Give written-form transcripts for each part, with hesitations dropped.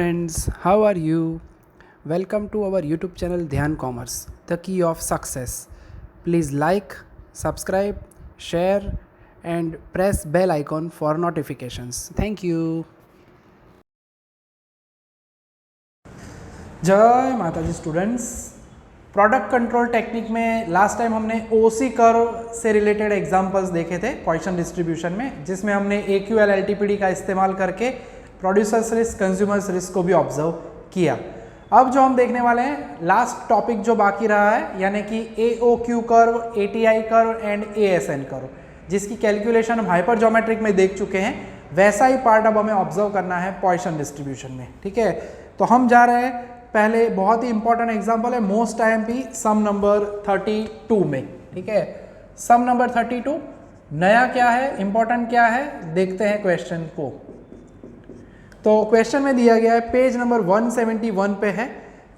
Friends, how are you? Welcome to our YouTube channel Dhyan Commerce, the key of success. Please like, subscribe, share, and press bell icon for notifications. Thank you. जय माता जी students. Product control technique में last time हमने ओसी curve से related examples देखे थे Poisson distribution में, जिसमें हमने AQL LTPD का इस्तेमाल करके प्रोड्यूसर्स रिस्क, कंज्यूमर्स रिस्क को भी ऑब्जर्व किया। अब जो हम देखने वाले हैं लास्ट टॉपिक जो बाकी रहा है, यानी कि AOQ curve, ATI curve and ASN curve, जिसकी कैलकुलेशन हम हाइपर ज्योमेट्रिक में देख चुके हैं। वैसा ही पार्ट अब हमें ऑब्जर्व करना है पॉइसन डिस्ट्रीब्यूशन में। ठीक है, तो हम जा रहे हैं पहले, बहुत ही इंपॉर्टेंट एग्जांपल है मोस्ट IMP सम नंबर 32 में। ठीक है, सम नंबर 32 नया क्या है, इंपॉर्टेंट क्या है, देखते हैं क्वेश्चन को। तो क्वेश्चन में दिया गया है, पेज नंबर 171 पे है,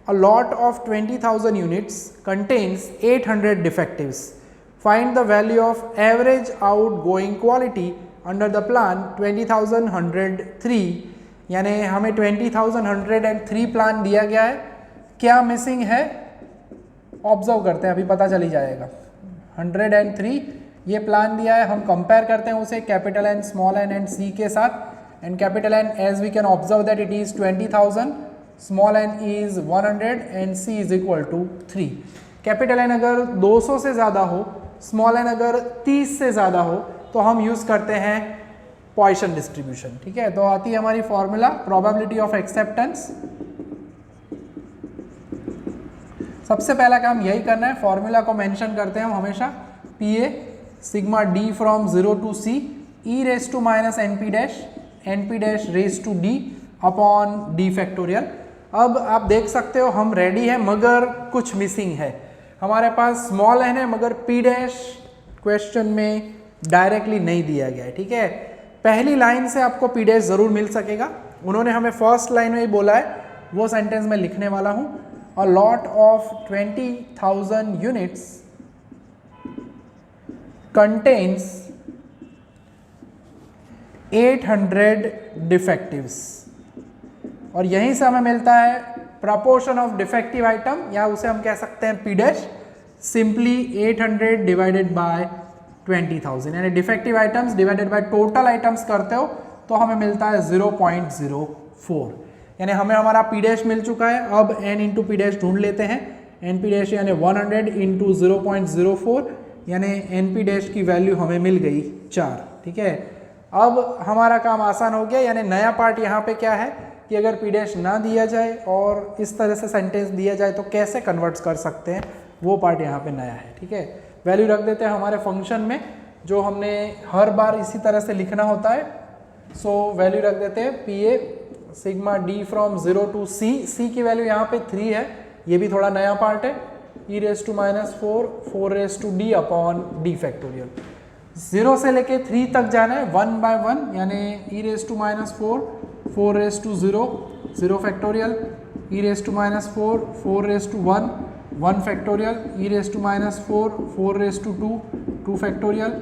a lot of 20,000 units contains 800 डिफेक्टिव्स, find the value of average out going quality under the plan 20,103। यानी हमें 20,103 प्लान दिया गया है, क्या मिसिंग है ऑब्जर्व करते हैं, अभी पता चली जाएगा। 103 ये प्लान दिया है, हम कंपेयर करते हैं उसे capital N, small n and C के साथ। And capital N, as we can observe that it is 20,000, small n is 100 and C is equal to 3। Capital N अगर 200 से ज़्यादा हो, स्मॉल n अगर 30 से ज़्यादा हो, तो हम यूज़ करते हैं पॉइसन डिस्ट्रीब्यूशन। ठीक है, तो आती है हमारी फॉर्मूला प्रोबेबिलिटी ऑफ एक्सेप्टेंस। सबसे पहला काम यही करना है, फॉर्मूला को मेंशन करते हैं हम हमेशा, PA sigma D from 0 to C e raise to minus NP dash raise to D upon D factorial. अब आप देख सकते हो हम रेडी है, मगर कुछ मिसिंग है। हमारे पास स्मॉल n है, मगर P डैश क्वेश्चन में डायरेक्टली नहीं दिया गया है। ठीक है, पहली लाइन से आपको P डैश जरूर मिल सकेगा, उन्होंने हमें फर्स्ट लाइन में ही बोला है, वो सेंटेंस में लिखने वाला हूं। A lot of 20,000 units contains 800 डिफेक्टिव्स, और यहीं से हमें मिलता है प्रपोर्शन ऑफ डिफेक्टिव आइटम, या उसे हम कह सकते हैं P dash, simply 800 divided by 20,000, यानी defective items divided by total items करते हो तो हमें मिलता है 0.04। यानी हमें हमारा P डैश मिल चुका है। अब n इंटू P डैश ढूंढ लेते हैं। NP डैश यानी 100 इंटू 0.04, यानी NP डैश की वैल्यू हमें मिल गई 4। ठीक है, अब हमारा काम आसान हो गया। यानी नया पार्ट यहाँ पे क्या है कि अगर P डैश ना दिया जाए और इस तरह से सेंटेंस दिया जाए तो कैसे कन्वर्ट कर सकते हैं, वो पार्ट यहाँ पे नया है। ठीक है, वैल्यू रख देते हैं हमारे फंक्शन में, जो हमने हर बार इसी तरह से लिखना होता है। सो वैल्यू रख देते हैं PA sigma D from 0 to C की वैल्यू यहाँ पे 3 है, ये भी थोड़ा नया पार्ट है, e raise to minus 4 raise to D upon D factorial. 0 से लेके 3 तक जाना है 1 बाय 1, यानी e raise to minus 4 raise to 0 factorial, e raise to minus 4 raise to 1 factorial, e raise to minus 4 raise to 2 factorial,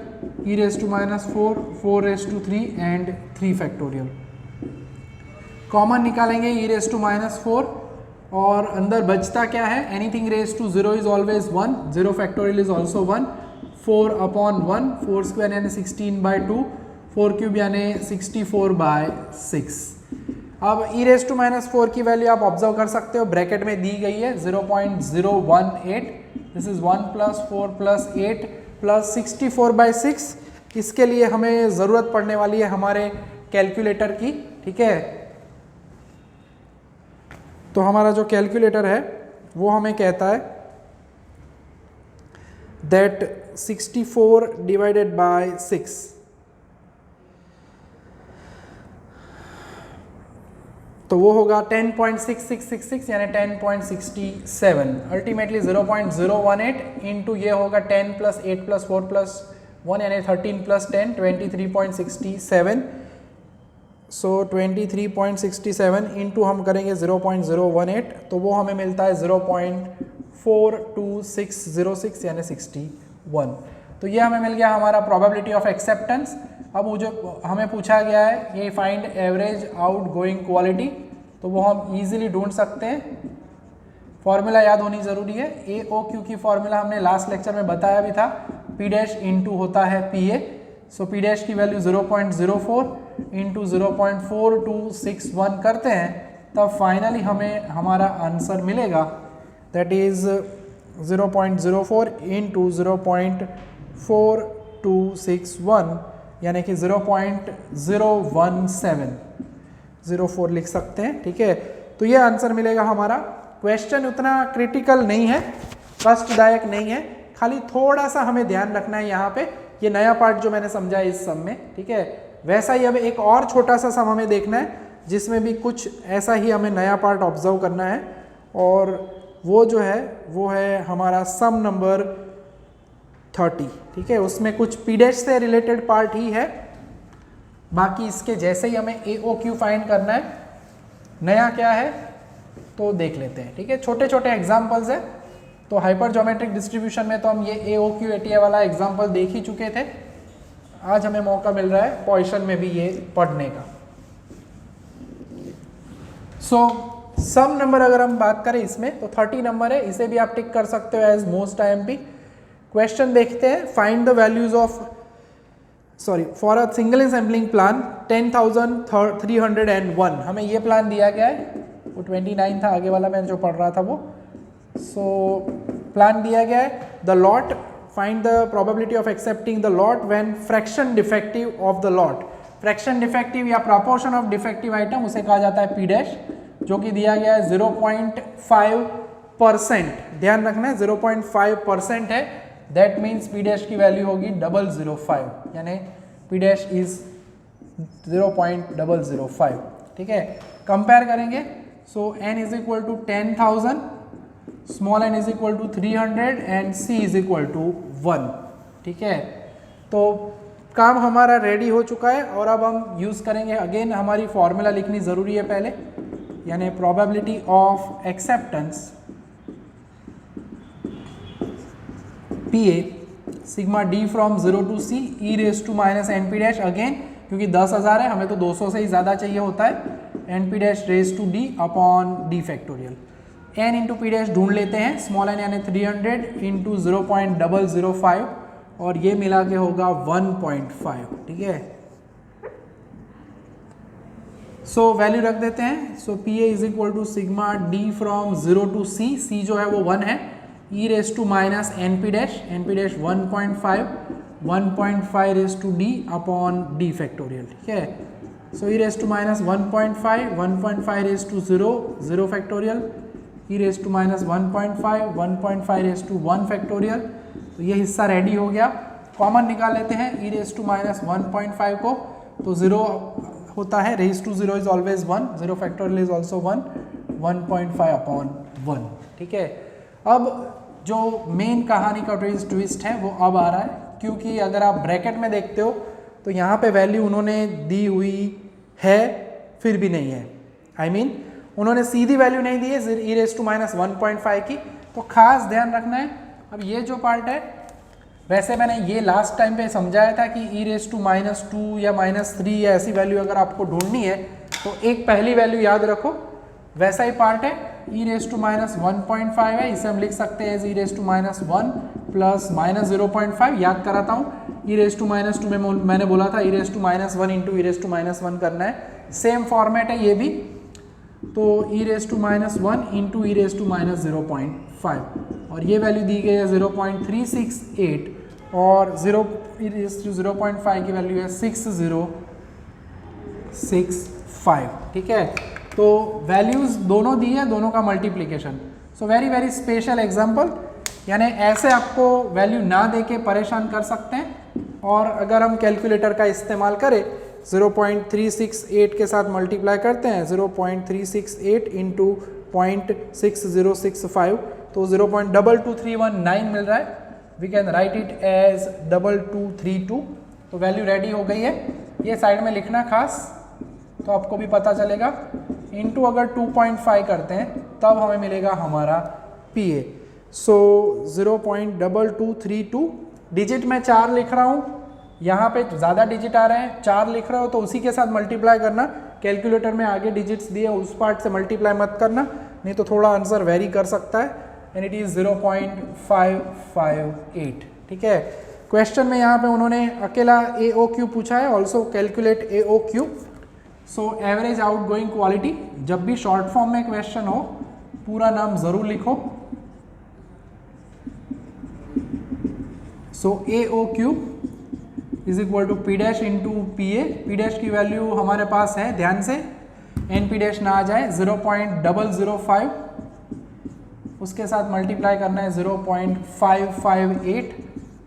e raise to minus 4 raise to 3 and 3 factorial. Common निकालेंगे e raise to minus 4, और अंदर बचता क्या है, anything raise to 0 is always 1, 0 factorial is also 1, 4 upon 1, 4 square यानी 16 bye 2, 4 cube यानी 64 by 6। अब e raise to minus 4 की वैल्यू आप ऑब्जर्व कर सकते हो, ब्रैकेट में दी गई है 0.018, this is 1 plus 4 plus 8 plus 64 by 6। इसके लिए हमें ज़रूरत पड़ने वाली है हमारे कैलकुलेटर की। ठीक है, तो हमारा जो कैलकुलेटर है वो हमें कहता है दैट 64 डिवाइडेड बाय 6, तो वो होगा 10.6666 यानी 10.67। अल्टीमेटली 0.018 इंटू ये होगा 10 प्लस 8 प्लस 4 प्लस 1 यानी 13 प्लस 10 23.67। सो 23.67 इंटू हम करेंगे 0.018, तो वो हमें मिलता है 0.42606 यानी 61। तो ये हमें मिल गया हमारा प्रोबेबिलिटी ऑफ एक्सेप्टेंस। अब मुझे हमें पूछा गया है ये find average out going quality, तो वो हम इजीली ढूंढ सकते हैं। फॉर्मूला याद होनी ज़रूरी है। ए ओ क्यू की फॉर्मूला हमने लास्ट लेक्चर में बताया भी था, पी डैश इंटू होता है P A. So P dash की वैल्यू 0.04 इंटू 0.4261 करते हैं, तब फाइनली हमें हमारा आंसर मिलेगा, दैट इज़ 0.04 इंटू 0.4261 यानी कि 0.01704 लिख सकते हैं। ठीक है, तो ये आंसर मिलेगा हमारा। क्वेश्चन उतना क्रिटिकल नहीं है, कष्टदायक नहीं है, खाली थोड़ा सा हमें ध्यान रखना है यहाँ पे, ये नया पार्ट जो मैंने समझा इस सम में। ठीक है, वैसा ही अब एक और छोटा सा सम हमें देखना है जिसमें भी कुछ ऐसा ही हमें नया पार्ट ऑब्जर्व करना है, और वो जो है वो है हमारा सम नंबर 30। ठीक है, उसमें कुछ पी डैश से रिलेटेड पार्ट ही है, बाकी इसके जैसे ही हमें ए ओ क्यू फाइंड करना है। नया क्या है तो देख लेते हैं। ठीक है, छोटे छोटे एग्जाम्पल्स है, तो हाइपर ज्योमेट्रिक डिस्ट्रीब्यूशन में तो हम ये ए O Q A T I वाला एग्जाम्पल देख ही चुके थे। आज हमें मौका मिल रहा है पोजीशन में भी ये पढ़ने का। सो सम नंबर अगर हम बात करें इसमें तो 30 नंबर है, इसे भी आप टिक कर सकते हो एज मोस्ट IMP। क्वेश्चन देखते हैं, find the values of for a single sampling plan 10,301। हमें ये प्लान दिया गया है, वो 29 था, आगे वाला मैं जो पढ़ रहा था वो। सो प्लान दिया गया है, the lot, find the probability of accepting the lot when fraction defective of the lot. Fraction defective या प्रोपोर्शन ऑफ डिफेक्टिव आइटम उसे कहा जाता है पी डैश, जो कि दिया गया है 0.5%। ध्यान रखना है 0.5% है, दैट मीन्स पी डैश की वैल्यू होगी 0.005, यानी पी डैश इज 0.005। ठीक है, कंपेयर करेंगे। So n is equal to 10,000, small n is equal to 300 and c is equal to 1। ठीक है, तो काम हमारा रेडी हो चुका है, और अब हम यूज़ करेंगे अगेन, हमारी फॉर्मूला लिखनी ज़रूरी है पहले, यानी probability of acceptance P A sigma D from 0 to c e raise to minus N P dash. Again क्योंकि 10,000 है, हमें तो 200 से ही ज़्यादा चाहिए होता है, N P dash raise to D upon D factorial. N into P dash ढूंढ लेते हैं, स्मॉल एन यानी 300 इंटू 0.005, और ये मिला के होगा 1.5। ठीक है, सो वैल्यू रख देते हैं। So P A is equal to sigma D from 0 to c, c जो है वो 1 है, e raise to minus N P dash 1.5, 1.5 raise to d upon d factorial. ठीक है, so e raise to minus 1.5, 1.5 raise to 0, 0 factorial, e raise to minus 1.5, 1.5 raise to 1 factorial. तो ये हिस्सा ready हो गया। कॉमन निकाल लेते हैं e रेस टू माइनस 1.5 को, तो 0 होता है, raise to 0 is always 1, 0 factorial is also 1, 1.5 upon 1। ठीक है, अब जो मेन कहानी का ट्विस्ट है वो अब आ रहा है, क्योंकि अगर आप ब्रैकेट में देखते हो तो यहाँ पे वैल्यू उन्होंने दी हुई है फिर भी नहीं है, I mean, उन्होंने सीधी वैल्यू नहीं दी है e रेस टू माइनस 1.5 की, तो खास ध्यान रखना है। अब ये जो पार्ट है, वैसे मैंने ये लास्ट टाइम पे समझाया था कि e रेस टू माइनस 2 या माइनस 3 या ऐसी वैल्यू अगर आपको ढूंढनी है तो एक पहली वैल्यू याद रखो, वैसा ही पार्ट है, e रेस टू माइनस 1.5 है, इसे हम लिख सकते हैं e raise to minus 1 plus minus 0.5। याद कराता हूँ, e रेस टू माइनस 2 में मैंने बोला था e raise to minus 1 into e raise to minus 1 करना है, सेम फॉर्मेट है ये भी। तो e raise to minus 1 into e raise to minus 0.5, और ये वैल्यू दी गई है 0.368, और 0.5 की वैल्यू है 6065। ठीक है, तो वैल्यूज दोनों दी है, दोनों का multiplication. So very special example, यानी ऐसे आपको वैल्यू ना देके परेशान कर सकते हैं, और अगर हम कैलकुलेटर का इस्तेमाल करें 0.368 के साथ मल्टीप्लाई करते हैं, 0.368 इंटू 0.6065, तो 0.22319 मिल रहा है। We can write it as 2232। तो वैल्यू रेडी हो गई है, ये साइड में लिखना खास, तो आपको भी पता चलेगा। इंटू अगर 2.5 करते हैं तब हमें मिलेगा हमारा पी ए। सो 0.2232, डिजिट में 4 लिख रहा हूँ, यहाँ पे ज़्यादा डिजिट आ रहे हैं, 4 लिख रहा हो तो उसी के साथ मल्टीप्लाई करना, कैलकुलेटर में आगे डिजिट्स दिए उस पार्ट से मल्टीप्लाई मत करना, नहीं तो थोड़ा आंसर वेरी कर सकता है। And it is 0.558। ठीक है, क्वेश्चन में यहाँ पे उन्होंने अकेला AOQ पूछा है, also calculate AOQ। So average outgoing quality, जब भी शॉर्ट फॉर्म में क्वेश्चन हो पूरा नाम ज़रूर लिखो। So AOQ is equal to P dash into PA। P dash की वैल्यू हमारे पास है, ध्यान से NP डैश ना आ जाए, 0.005, उसके साथ मल्टीप्लाई करना है 0.558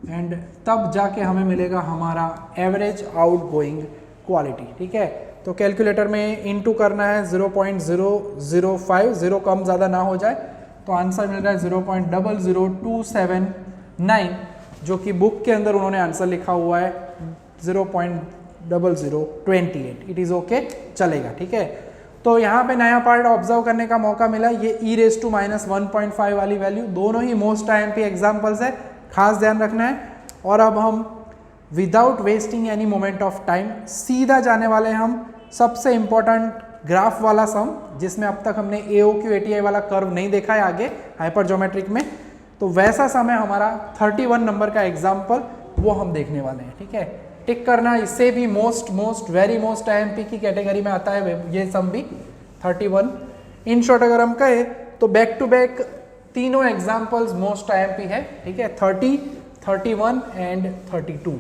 एंड तब जाके हमें मिलेगा हमारा एवरेज आउटगोइंग क्वालिटी। ठीक है, तो कैलकुलेटर में इनटू करना है 0.005, 0 कम ज़्यादा ना हो जाए, तो आंसर मिल रहा है 0.00279, जो कि बुक के अंदर उन्होंने आंसर लिखा हुआ है 0.0028। इट इज़ ओके, चलेगा। ठीक है, तो यहाँ पे नया पार्ट ऑब्जर्व करने का मौका मिला, ये e⁻⁻1.5 वाली वैल्यू, दोनों ही मोस्ट IMP एग्जाम्पल्स है, खास ध्यान रखना है। और अब हम without wasting any moment of time सीधा जाने वाले हम सबसे इंपॉर्टेंट ग्राफ वाला सम, जिसमें अब तक हमने AOQ ATI वाला कर्व नहीं देखा है आगे हाइपर ज्योमेट्रिक में, तो वैसा सम है हमारा 31 नंबर का एग्जाम्पल, वो हम देखने वाले हैं। ठीक है, टिक करना, इससे भी मोस्ट वेरी मोस्ट IMP की कैटेगरी में आता है ये सम भी 31। इन शॉर्ट अगर हम कहें तो बैक टू बैक तीनों एग्जाम्पल्स मोस्ट IMP है। ठीक है, 30, 31 एंड 32।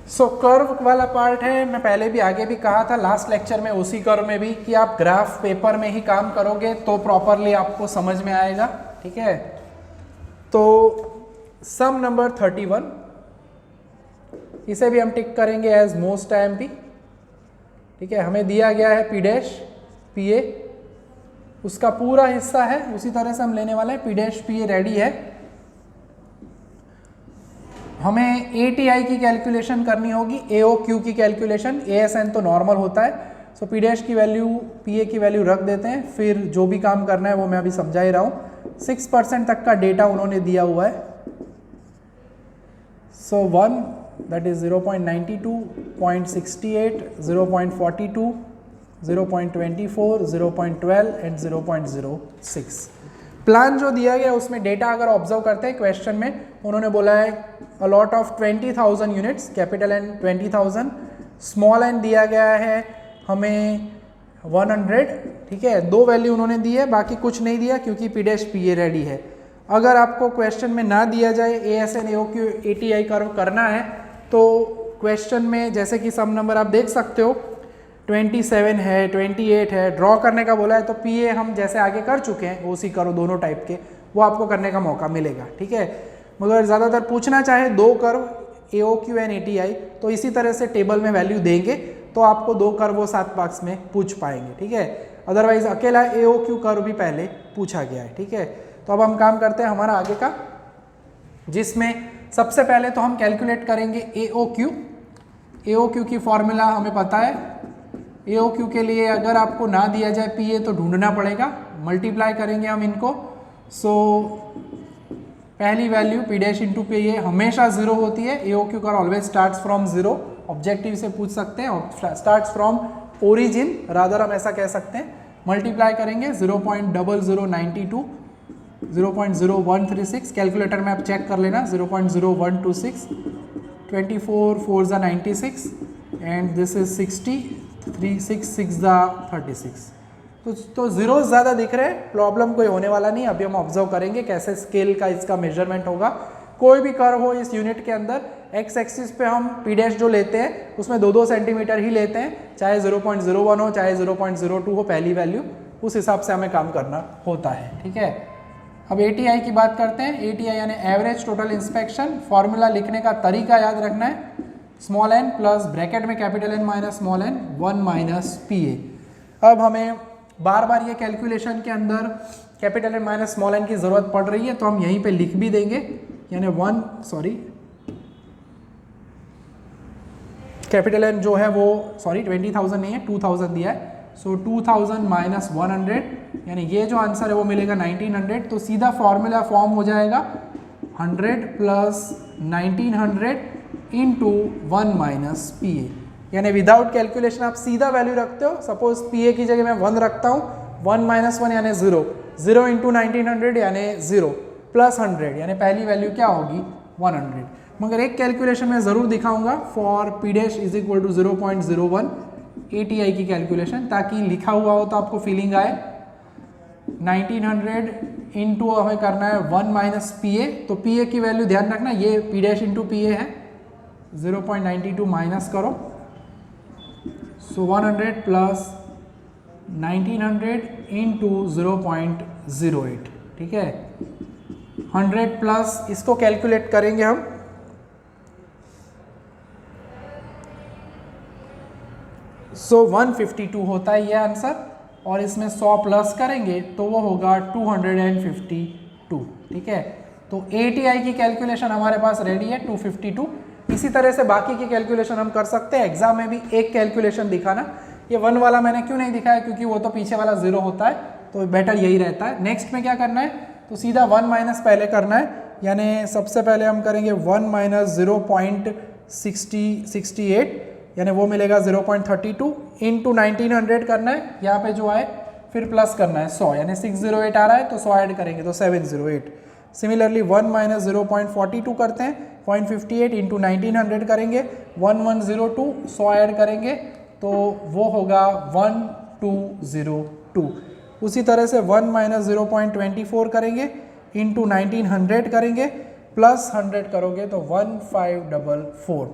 सो कर्व वाला पार्ट है, मैं पहले भी आगे भी कहा था लास्ट लेक्चर में, उसी कर्व में भी, कि आप ग्राफ पेपर में ही काम करोगे तो प्रॉपरली आपको समझ में आएगा। ठीक है, तो सम नंबर 31, इसे भी हम टिक करेंगे एज मोस्ट IMP। ठीक है, हमें दिया गया है P डैश PA, उसका पूरा हिस्सा है, उसी तरह से हम लेने वाले हैं। P डैश PA रेडी है, हमें ATI की कैलकुलेशन करनी होगी, AOQ की कैलकुलेशन, ASN तो नॉर्मल होता है। सो P डैश की वैल्यू PA की वैल्यू रख देते हैं, फिर जो भी काम करना है वो मैं अभी समझा ही रहा हूँ। 6% तक का डेटा उन्होंने दिया हुआ है। सो 1 दैट इज 0.92, 0.68, 0.42, 0.24, 0.12 एंड 0.06। प्लान जो दिया गया उसमें डेटा अगर ऑब्जर्व करते हैं, क्वेश्चन में उन्होंने बोला है a lot of 20,000 units, capital N 20,000, small n दिया गया है हमें 100। ठीक है, 2 वैल्यू उन्होंने दी है, बाकी कुछ नहीं दिया क्योंकि P डैश PA रेडी है। अगर आपको क्वेश्चन में ना दिया जाए ASN AOQ ATI कर्व करना है, तो क्वेश्चन में जैसे कि सम नंबर आप देख सकते हो 27 है, 28 है, ड्रॉ करने का बोला है, तो PA हम जैसे आगे कर चुके हैं OC कर्व दोनों टाइप के, वो आपको करने का मौका मिलेगा। ठीक है, मगर ज़्यादातर पूछना चाहे 2 कर्व AOQ एंड ATI, तो इसी तरह से टेबल में वैल्यू देंगे तो आपको 2 कर्व वो 7 मार्क्स में पूछ पाएंगे। ठीक है, अदरवाइज अकेला AOQ कर्व भी पहले पूछा गया है। ठीक है, तो अब हम काम करते हैं हमारा आगे का, जिसमें सबसे पहले तो हम कैलकुलेट करेंगे AOQ। AOQ की फॉर्मूला हमें पता है, AOQ के लिए अगर आपको ना दिया जाए PA तो ढूंढना पड़ेगा, मल्टीप्लाई करेंगे हम इनको। सो पहली value P dash into PA हमेशा 0 होती है, AOQ का ऑलवेज स्टार्ट्स फ्रॉम 0, ऑब्जेक्टिव से पूछ सकते हैं, स्टार्ट्स फ्रॉम ओरिजिन, रादर हम ऐसा कह सकते हैं। मल्टीप्लाई करेंगे 0.0092, 0.0136, कैलकुलेटर में आप चेक कर लेना, 0.0126, 24 4 96 एंड दिस इज 60, 3 6 6 36। तो जीरो ज़्यादा दिख रहे हैं, प्रॉब्लम कोई होने वाला नहीं। अभी हम ऑब्जर्व करेंगे कैसे स्केल का इसका मेजरमेंट होगा। कोई भी कर्व हो इस यूनिट के अंदर, एक्स एक्सिस पे हम P डैश जो लेते हैं उसमें 2-2 सेंटीमीटर ही लेते हैं, चाहे 0.01 हो चाहे 0.02 हो पहली वैल्यू, उस हिसाब से हमें काम करना होता है। ठीक है, अब ATI की बात करते हैं। ATI यानी एवरेज टोटल इंस्पेक्शन, फॉर्मूला लिखने का तरीका याद रखना है, स्मॉल n प्लस ब्रैकेट में capital N minus small n 1 minus PA। अब हमें बार बार ये कैलकुलेशन के अंदर capital N minus small n की ज़रूरत पड़ रही है, तो हम यहीं पे लिख भी देंगे, यानी कैपिटल N जो है वो 20,000 नहीं है 2,000 दिया है, सो 2000 माइनस 100 यानी ये जो आंसर है वो मिलेगा 1900। तो सीधा फॉर्मूला फॉर्म हो जाएगा 100 प्लस 1900 इंटू 1 माइनस पी ए, यानी विदाउट कैलकुलेशन आप सीधा वैल्यू रखते हो। सपोज पी ए की जगह मैं 1 रखता हूँ, 1 माइनस 1 यानी 0, 0 इंटू 1900 यानी 0 प्लस 100 यानी पहली वैल्यू क्या होगी 100। मगर एक कैलकुलेशन मैं ज़रूर दिखाऊंगा for P dash is equal to 0.01 ATI की कैलकुलेशन, ताकि लिखा हुआ हो तो आपको फीलिंग आए। 1900 इंटू हमें करना है 1 माइनस पी ए, तो पी ए की वैल्यू ध्यान रखना ये P dash into P A है, 0.92 माइनस करो, सो 100 प्लस 1900 इंटू 0.08, ठीक है। 100 प्लस इसको कैलकुलेट करेंगे हम, सो 152 होता है ये आंसर, और इसमें 100 प्लस करेंगे तो वो होगा 252, ठीक है। तो ATI की कैलकुलेशन हमारे पास रेडी है 252। इसी तरह से बाकी की कैलकुलेशन हम कर सकते हैं। एग्जाम में भी एक कैलकुलेशन दिखाना, ये 1 वाला मैंने क्यों नहीं दिखाया, क्योंकि वो तो पीछे वाला 0 होता है, तो बेटर यही रहता है। नेक्स्ट में क्या करना है, तो सीधा 1 माइनस पहले करना है, यानी सबसे पहले हम करेंगे 1 माइनस 0.68, यानी वो मिलेगा 0.32 इंटू 1900 करना है, यहाँ पे जो आए फिर प्लस करना है 100, यानी 608 आ रहा है तो 100 ऐड करेंगे तो 708। सिमिलरली 1 माइनस 0.42 करते हैं, 0.58 इंटू 1900 करेंगे, 1102, 100 ऐड करेंगे तो वो होगा 1202। उसी तरह से 1 माइनस 0.24 करेंगे, इंटू 1900 करेंगे, प्लस 100 करोगे तो 1544।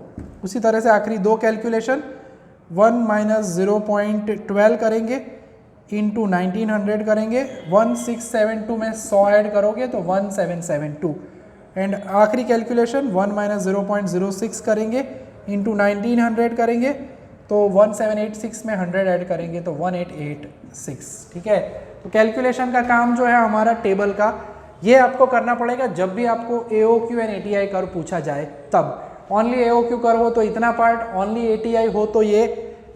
उसी तरह से आखिरी दो कैलकुलेशन, 1 माइनस 0.12 करेंगे, इंटू 1900 करेंगे, 1672 में 100 ऐड करोगे तो 1772। एंड आखिरी कैलकुलेशन 1 माइनस 0.06 करेंगे, इंटू 1900 करेंगे तो 1786 में 100 ऐड करेंगे तो 1886, ठीक है। तो कैलकुलेशन का काम जो है हमारा टेबल का, ये आपको करना पड़ेगा जब भी आपको AOQ एंड ATI कर्व पूछा जाए तब। ओनली AOQ कर्व हो तो इतना पार्ट, ओनली ATI हो तो ये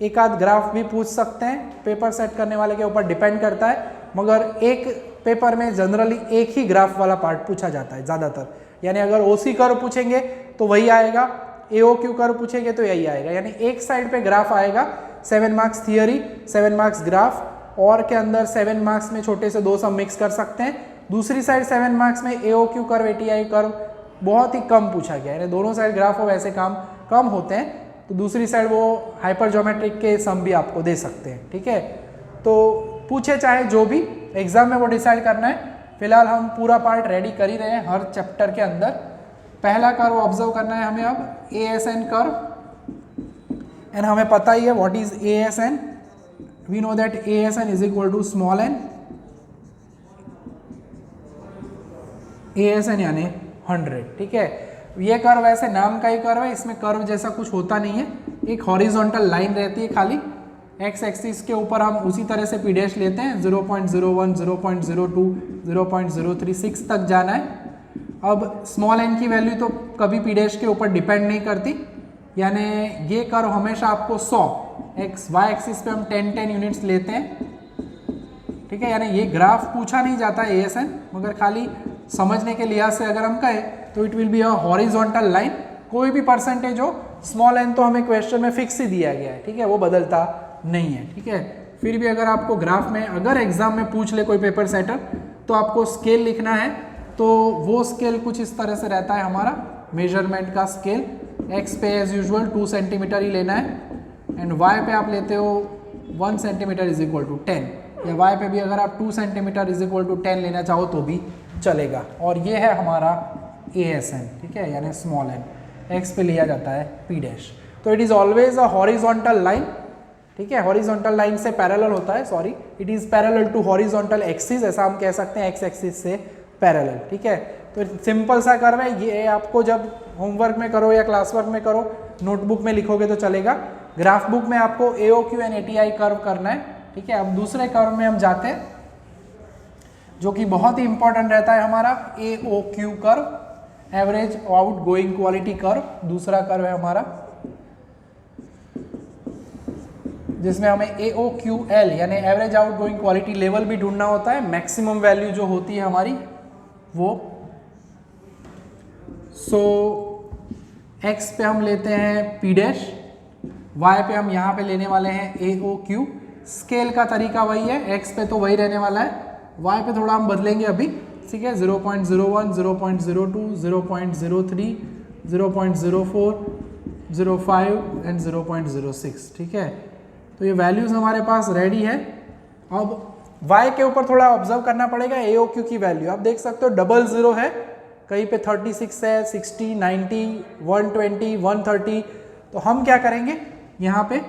एक आध ग्राफ भी पूछ सकते हैं, पेपर सेट करने वाले के ऊपर डिपेंड करता है। मगर एक पेपर में जनरली एक ही ग्राफ वाला पार्ट पूछा जाता है ज़्यादातर, यानी अगर OC कर्व पूछेंगे तो वही आएगा, AOQ कर्व पूछेंगे तो यही आएगा, यानी एक साइड पे ग्राफ आएगा, 7 मार्क्स थियरी 7 मार्क्स ग्राफ, और के अंदर 7 मार्क्स में छोटे से दो सम मिक्स कर सकते हैं। दूसरी साइड 7 मार्क्स में AOQ कर्व ATI कर्व बहुत ही कम पूछा गया है, यानी दोनों साइड ग्राफ हो वैसे काम कम होते हैं, तो दूसरी साइड वो हाइपर ज्योमेट्रिक के सम भी आपको दे सकते हैं, ठीक है। तो पूछे चाहे जो भी, एग्जाम में वो डिसाइड करना है। फिलहाल हम पूरा पार्ट रेडी कर ही रहे हैं हर चैप्टर के अंदर। पहला कर्व ऑब्जर्व करना है हमें अब, ASN कर्व, एंड हमें पता ही है what is ASN। We know that ASN is equal to small n, ASN यानी 100, ठीक है। ये कर्व वैसे नाम का ही कर्व है, इसमें कर्व जैसा कुछ होता नहीं है, एक हॉरिजॉन्टल लाइन रहती है खाली, एक्स एक्सिस के ऊपर हम उसी तरह से पी डैश लेते हैं, 0.01, 0.02, 0.036 तक जाना है। अब स्मॉल n की वैल्यू तो कभी पी डैश के ऊपर डिपेंड नहीं करती, यानी ये कर्व हमेशा आपको 100 एक्स वाई एक्सिस पे हम 10 यूनिट्स लेते हैं, ठीक है। यानी ये ग्राफ पूछा नहीं जाता है ASN, मगर खाली समझने के लिहाज से अगर हम कहें तो it will be a horizontal line. कोई भी परसेंटेज हो, स्मॉल n तो हमें क्वेश्चन में फिक्स ही दिया गया है, ठीक है, वो बदलता नहीं है, ठीक है। फिर भी अगर आपको ग्राफ में अगर एग्जाम में पूछ ले कोई पेपर सेटर, तो आपको स्केल लिखना है, तो वो स्केल कुछ इस तरह से रहता है हमारा मेजरमेंट का स्केल। एक्स पे एज यूजुअल 2 सेंटीमीटर ही लेना है, एंड वाई पे आप लेते हो 1 सेंटीमीटर इज इक्वल टू 10, या वाई पे भी अगर आप 2 सेंटीमीटर इज इक्वल टू 10 लेना चाहो तो भी चलेगा। और ये है हमारा ASN, ठीक है, यानी स्मॉल n, एक्स पे लिया जाता है पी डैश। तो it is always a horizontal line, ठीक है, हॉरिजॉन्टल लाइन से पैरेलल होता है, sorry it is parallel to horizontal axis, ऐसा हम कह सकते हैं, एक्स एक्सिस से पैरेलल, ठीक है। तो सिंपल सा कर्व है ये, आपको जब होमवर्क में करो या क्लास वर्क में करो, नोटबुक में लिखोगे तो चलेगा। ग्राफ बुक में आपको AOQ एंड ATI कर्व करना है, ठीक है। अब दूसरे कर्व में हम जाते हैं जो कि बहुत ही इंपॉर्टेंट रहता है हमारा, AOQ curve, average out going quality curve. दूसरा कर्व है हमारा जिसमें हमें AOQL यानी average out going quality level भी ढूंढना होता है, मैक्सिमम वैल्यू जो होती है हमारी वो। सो एक्स पे हम लेते हैं पी डैश, वाई पे हम यहाँ पे लेने वाले हैं ए ओ क्यू। स्केल का तरीका वही है, एक्स पे तो वही रहने वाला है, वाई पे थोड़ा हम बदलेंगे अभी, ठीक है। 0.01, 0.02, 0.03, 0.04, 0.5 एंड 0.06, ठीक है। तो ये वैल्यूज़ हमारे पास रेडी है। अब y के ऊपर थोड़ा ऑब्जर्व करना पड़ेगा AOQ की वैल्यू। आप देख सकते हो 00 है, कहीं पे 36 है, 60, 90, 120, 130। तो हम क्या करेंगे, यहाँ पे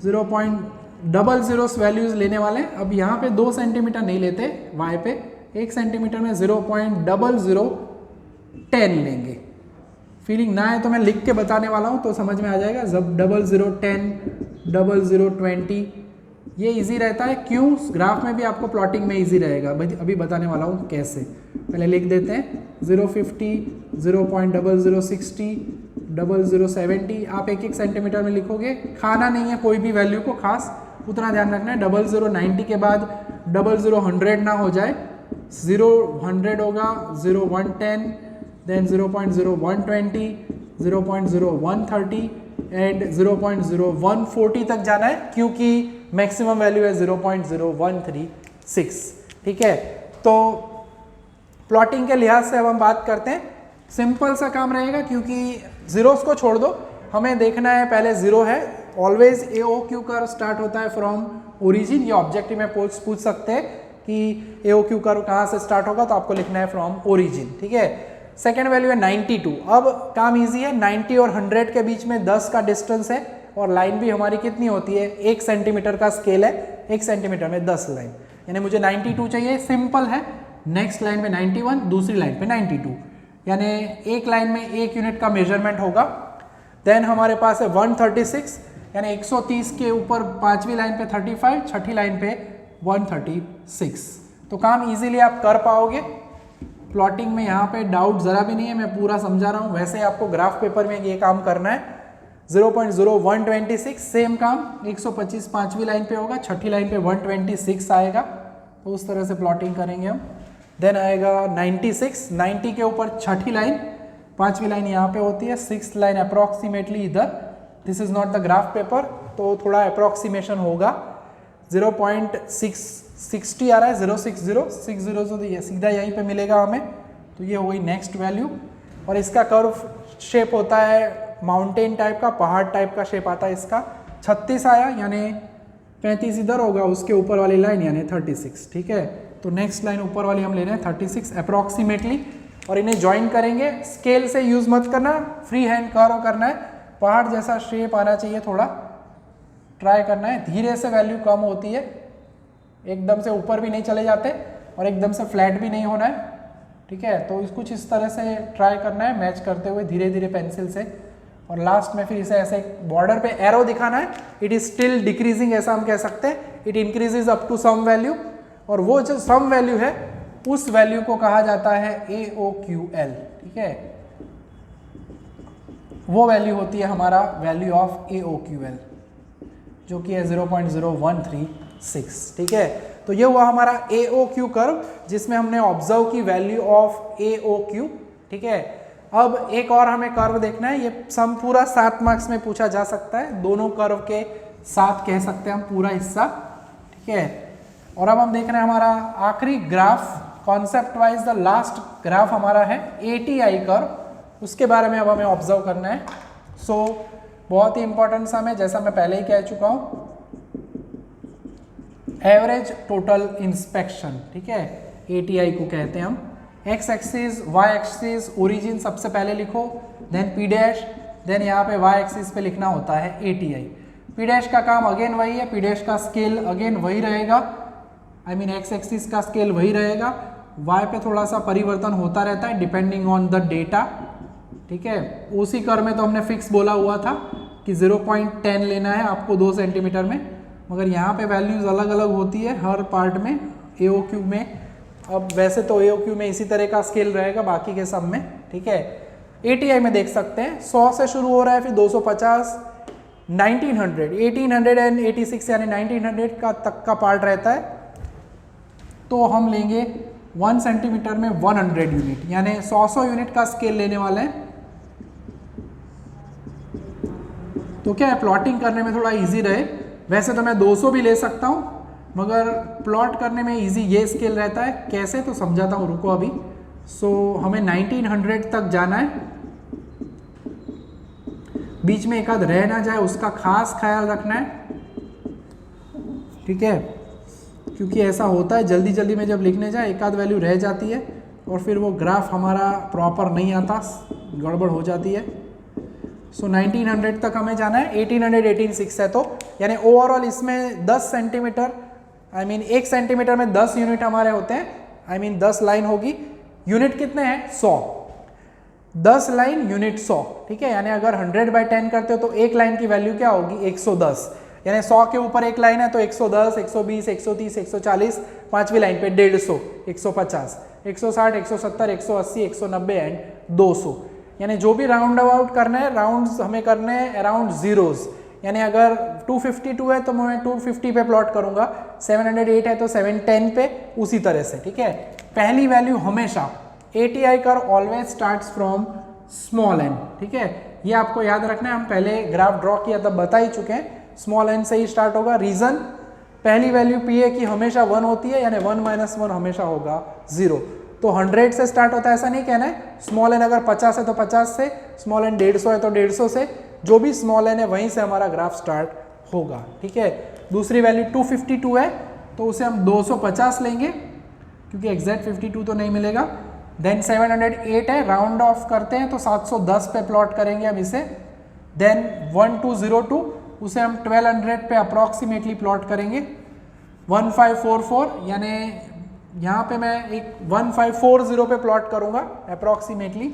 0.00 वैल्यूज लेने वाले हैं। अब यहाँ पे 2 सेंटीमीटर नहीं लेते y पे, 1 सेंटीमीटर में 0.0010 लेंगे। फीलिंग ना है तो मैं लिख के बताने वाला हूँ तो समझ में आ जाएगा। जब 0010, 0020 ये इजी रहता है, क्यों? ग्राफ में भी आपको प्लॉटिंग में इजी रहेगा। अभी बताने वाला हूँ कैसे। पहले लिख देते हैं 050, 0.0060, 0070। आप 1-1 सेंटीमीटर में लिखोगे, खाना नहीं है कोई भी वैल्यू को खास, उतना ध्यान रखना है। 0090 के बाद 0000 ना हो जाए, 0100 होगा, 0110, देन 0.0120, 0.0130 एंड 0.0140 तक जाना है, क्योंकि मैक्सिमम वैल्यू है 0.0136, ठीक है। तो प्लॉटिंग के लिहाज से अब हम बात करते हैं। सिंपल सा काम रहेगा, क्योंकि जीरोस को छोड़ दो, हमें देखना है पहले जीरो है। ऑलवेज AOQ कर्व स्टार्ट होता है फ्रॉम ओरिजिन। ये ऑब्जेक्टिव में पूछ सकते हैं कि AOQ कर्व कहाँ से स्टार्ट होगा, तो आपको लिखना है फ्रॉम ओरिजिन, ठीक है। सेकेंड वैल्यू है 92। अब काम इजी है, 90 और 100 के बीच में 10 का डिस्टेंस है, और लाइन भी हमारी कितनी होती है, 1 सेंटीमीटर का स्केल है, 1 सेंटीमीटर में 10 लाइन, यानी मुझे 92 चाहिए। सिंपल है, नेक्स्ट लाइन पे 91, दूसरी लाइन पे 92, यानी एक लाइन में 1 यूनिट का मेजरमेंट होगा। देन हमारे पास है 136, यानी 130 के ऊपर 5वीं लाइन पे 35, छठी लाइन पे 136। तो काम इजीली आप कर पाओगे। प्लॉटिंग में यहाँ पे डाउट ज़रा भी नहीं है, मैं पूरा समझा रहा हूँ। वैसे आपको ग्राफ पेपर में ये काम करना है। 0.0126 सेम काम 125 5वीं लाइन पे होगा, छठी लाइन पे 126 आएगा, तो उस तरह से प्लॉटिंग करेंगे हम। देन आएगा 96, 90 के ऊपर छठी लाइन, 5वीं लाइन यहाँ पे होती है, 6th लाइन अप्रॉक्सीमेटली इधर। This is not the graph paper, तो थोड़ा अप्रॉक्सीमेशन होगा। 0.660 आ रहा है, 060 तो ये सीधा यहीं पे मिलेगा हमें, तो ये हो गई नेक्स्ट वैल्यू। और इसका कर्व शेप होता है माउंटेन टाइप का, पहाड़ टाइप का शेप आता है इसका। 36 आया, यानी 35 इधर होगा, उसके ऊपर वाली लाइन यानी 36, ठीक है। तो नेक्स्ट लाइन ऊपर वाली हम ले रहे हैं 36 अप्रॉक्सीमेटली, और इन्हें ज्वाइन करेंगे। स्केल से यूज मत करना, फ्री हैंड कर्व करना है, पहाड़ जैसा शेप आना चाहिए, थोड़ा ट्राई करना है। धीरे से वैल्यू कम होती है, एकदम से ऊपर भी नहीं चले जाते और एकदम से फ्लैट भी नहीं होना है, ठीक है। तो कुछ इस तरह से ट्राई करना है, मैच करते हुए धीरे धीरे पेंसिल से, और लास्ट में फिर इसे ऐसे बॉर्डर पे एरो दिखाना है। इट इज स्टिल डिक्रीजिंग, ऐसा हम कह सकते हैं। It increases up to some value, और वो जो सम वैल्यू है उस वैल्यू को कहा जाता है AOQL, ठीक है। वो वैल्यू होती है हमारा वैल्यू ऑफ AOQL, जो कि है 0.0136, ठीक है। तो ये हुआ हमारा AOQ कर्व, जिसमें हमने ऑब्जर्व की वैल्यू ऑफ AOQ, ठीक है। अब एक और हमें कर्व देखना है, ये सम पूरा 7 मार्क्स में पूछा जा सकता है, दोनों कर्व के साथ कह सकते हैं हम पूरा हिस्सा, ठीक है। और अब हम देख रहे हैं हमारा आखिरी graph, concept wise the last graph हमारा है ATI कर्व, उसके बारे में अब हमें ऑब्जर्व करना है। सो बहुत ही इंपॉर्टेंट सम है, जैसा मैं पहले ही कह चुका हूँ, एवरेज टोटल इंस्पेक्शन, ठीक है, ATI को कहते हैं हम। X axis, Y axis, origin सबसे पहले लिखो, देन P डैश, देन यहाँ पे वाई एक्सिस पे लिखना होता है ATI। P डैश का काम अगेन वही है, P डैश का स्केल अगेन वही रहेगा, आई मीन एक्स एक्सिस का स्केल वही रहेगा, वाई पे थोड़ा सा परिवर्तन होता रहता है डिपेंडिंग ऑन द डेटा, ठीक है। उसी कर्व में तो हमने फिक्स बोला हुआ था कि 0.10 लेना है आपको 2 सेंटीमीटर में, मगर यहाँ पे वैल्यूज अलग अलग होती है हर पार्ट में AOQ में। अब वैसे तो AOQ में इसी तरह का स्केल रहेगा बाकी के सब में, ठीक है। ATI में देख सकते हैं 100 से शुरू हो रहा है, फिर 250, 1900, 1886 यानी 1900 का तक का पार्ट रहता है। तो हम लेंगे 1 सेंटीमीटर में 100 यूनिट, यानी 100 यूनिट का स्केल लेने वाले हैं। तो क्या है, प्लॉटिंग करने में थोड़ा इजी रहे। वैसे तो मैं 200 भी ले सकता हूँ, मगर प्लॉट करने में इजी ये स्केल रहता है। कैसे, तो समझाता हूँ, रुको अभी। हमें 1900 तक जाना है। बीच में एक आध रह ना जाए उसका खास ख्याल रखना है, ठीक है, क्योंकि ऐसा होता है जल्दी जल्दी में जब लिखने जाए एक आध वैल्यू रह जाती है और फिर वो ग्राफ हमारा प्रॉपर नहीं आता, गड़बड़ हो जाती है। 1900 तक हमें जाना है। 1800 186 है, तो यानी ओवरऑल इसमें 10 सेंटीमीटर, आई मीन 1 सेंटीमीटर में 10 यूनिट हमारे होते हैं, आई मीन 10 लाइन होगी। यूनिट कितने हैं, 100, 10 लाइन यूनिट 100, ठीक है। यानी अगर 100/10 करते हो तो एक लाइन की वैल्यू क्या होगी, 110, यानी 100 के ऊपर एक लाइन है तो 110, 120, 130, 140, पांचवी लाइन पे 150, 150, 160, 170, 180, 190 एंड 200। यानी जो भी राउंड अबाउट करना है, राउंड्स हमें करने हैं अराउंड जीरोज। यानी अगर 252 है तो मैं 250 पे प्लॉट करूंगा, 708 है तो 710 पे, उसी तरह से, ठीक है। पहली वैल्यू हमेशा ATI curve always starts from small n, ठीक है, ये आपको याद रखना है। हम पहले ग्राफ ड्रॉ किया तब बता ही चुके हैं, स्मॉल n से ही स्टार्ट होगा। रीजन, पहली वैल्यू PA की हमेशा 1 होती है, यानी 1 - 1 हमेशा होगा 0। तो 100 से स्टार्ट होता है ऐसा नहीं कहना है। स्मॉल n अगर 50 है तो 50 से, स्मॉल n 150 है तो 150 से, जो भी स्मॉल n है वहीं से हमारा ग्राफ स्टार्ट होगा, ठीक है। दूसरी वैल्यू 252 है तो उसे हम 250 लेंगे, क्योंकि एग्जैक्ट 52 तो नहीं मिलेगा। देन 708 है, राउंड ऑफ करते हैं तो 710 पे प्लॉट करेंगे हम इसे। देन 1202, उसे हम 1200 पे अप्रॉक्सीमेटली प्लॉट करेंगे। 1544, यानी यहाँ पे मैं एक 1540 पे प्लॉट करूंगा अप्रॉक्सीमेटली।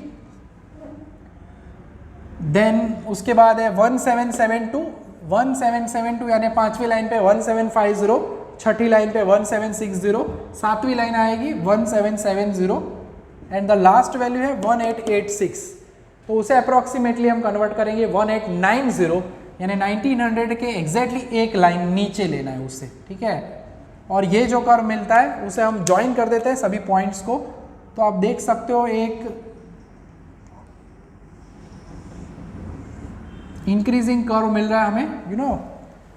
देन उसके बाद है 1772 यानी पांचवी लाइन पे 1750, छठी लाइन पे 1760, सातवीं लाइन आएगी 1770 एंड द लास्ट वैल्यू है 1886। तो उसे अप्रॉक्सीमेटली हम कन्वर्ट करेंगे 1890, यानी 1900 के एग्जैक्टली एक लाइन नीचे लेना है उससे, ठीक है। और ये जो कर्व मिलता है उसे हम ज्वाइन कर देते हैं सभी पॉइंट्स को। तो आप देख सकते हो एक इंक्रीजिंग कर्व मिल रहा है हमें, यू नो,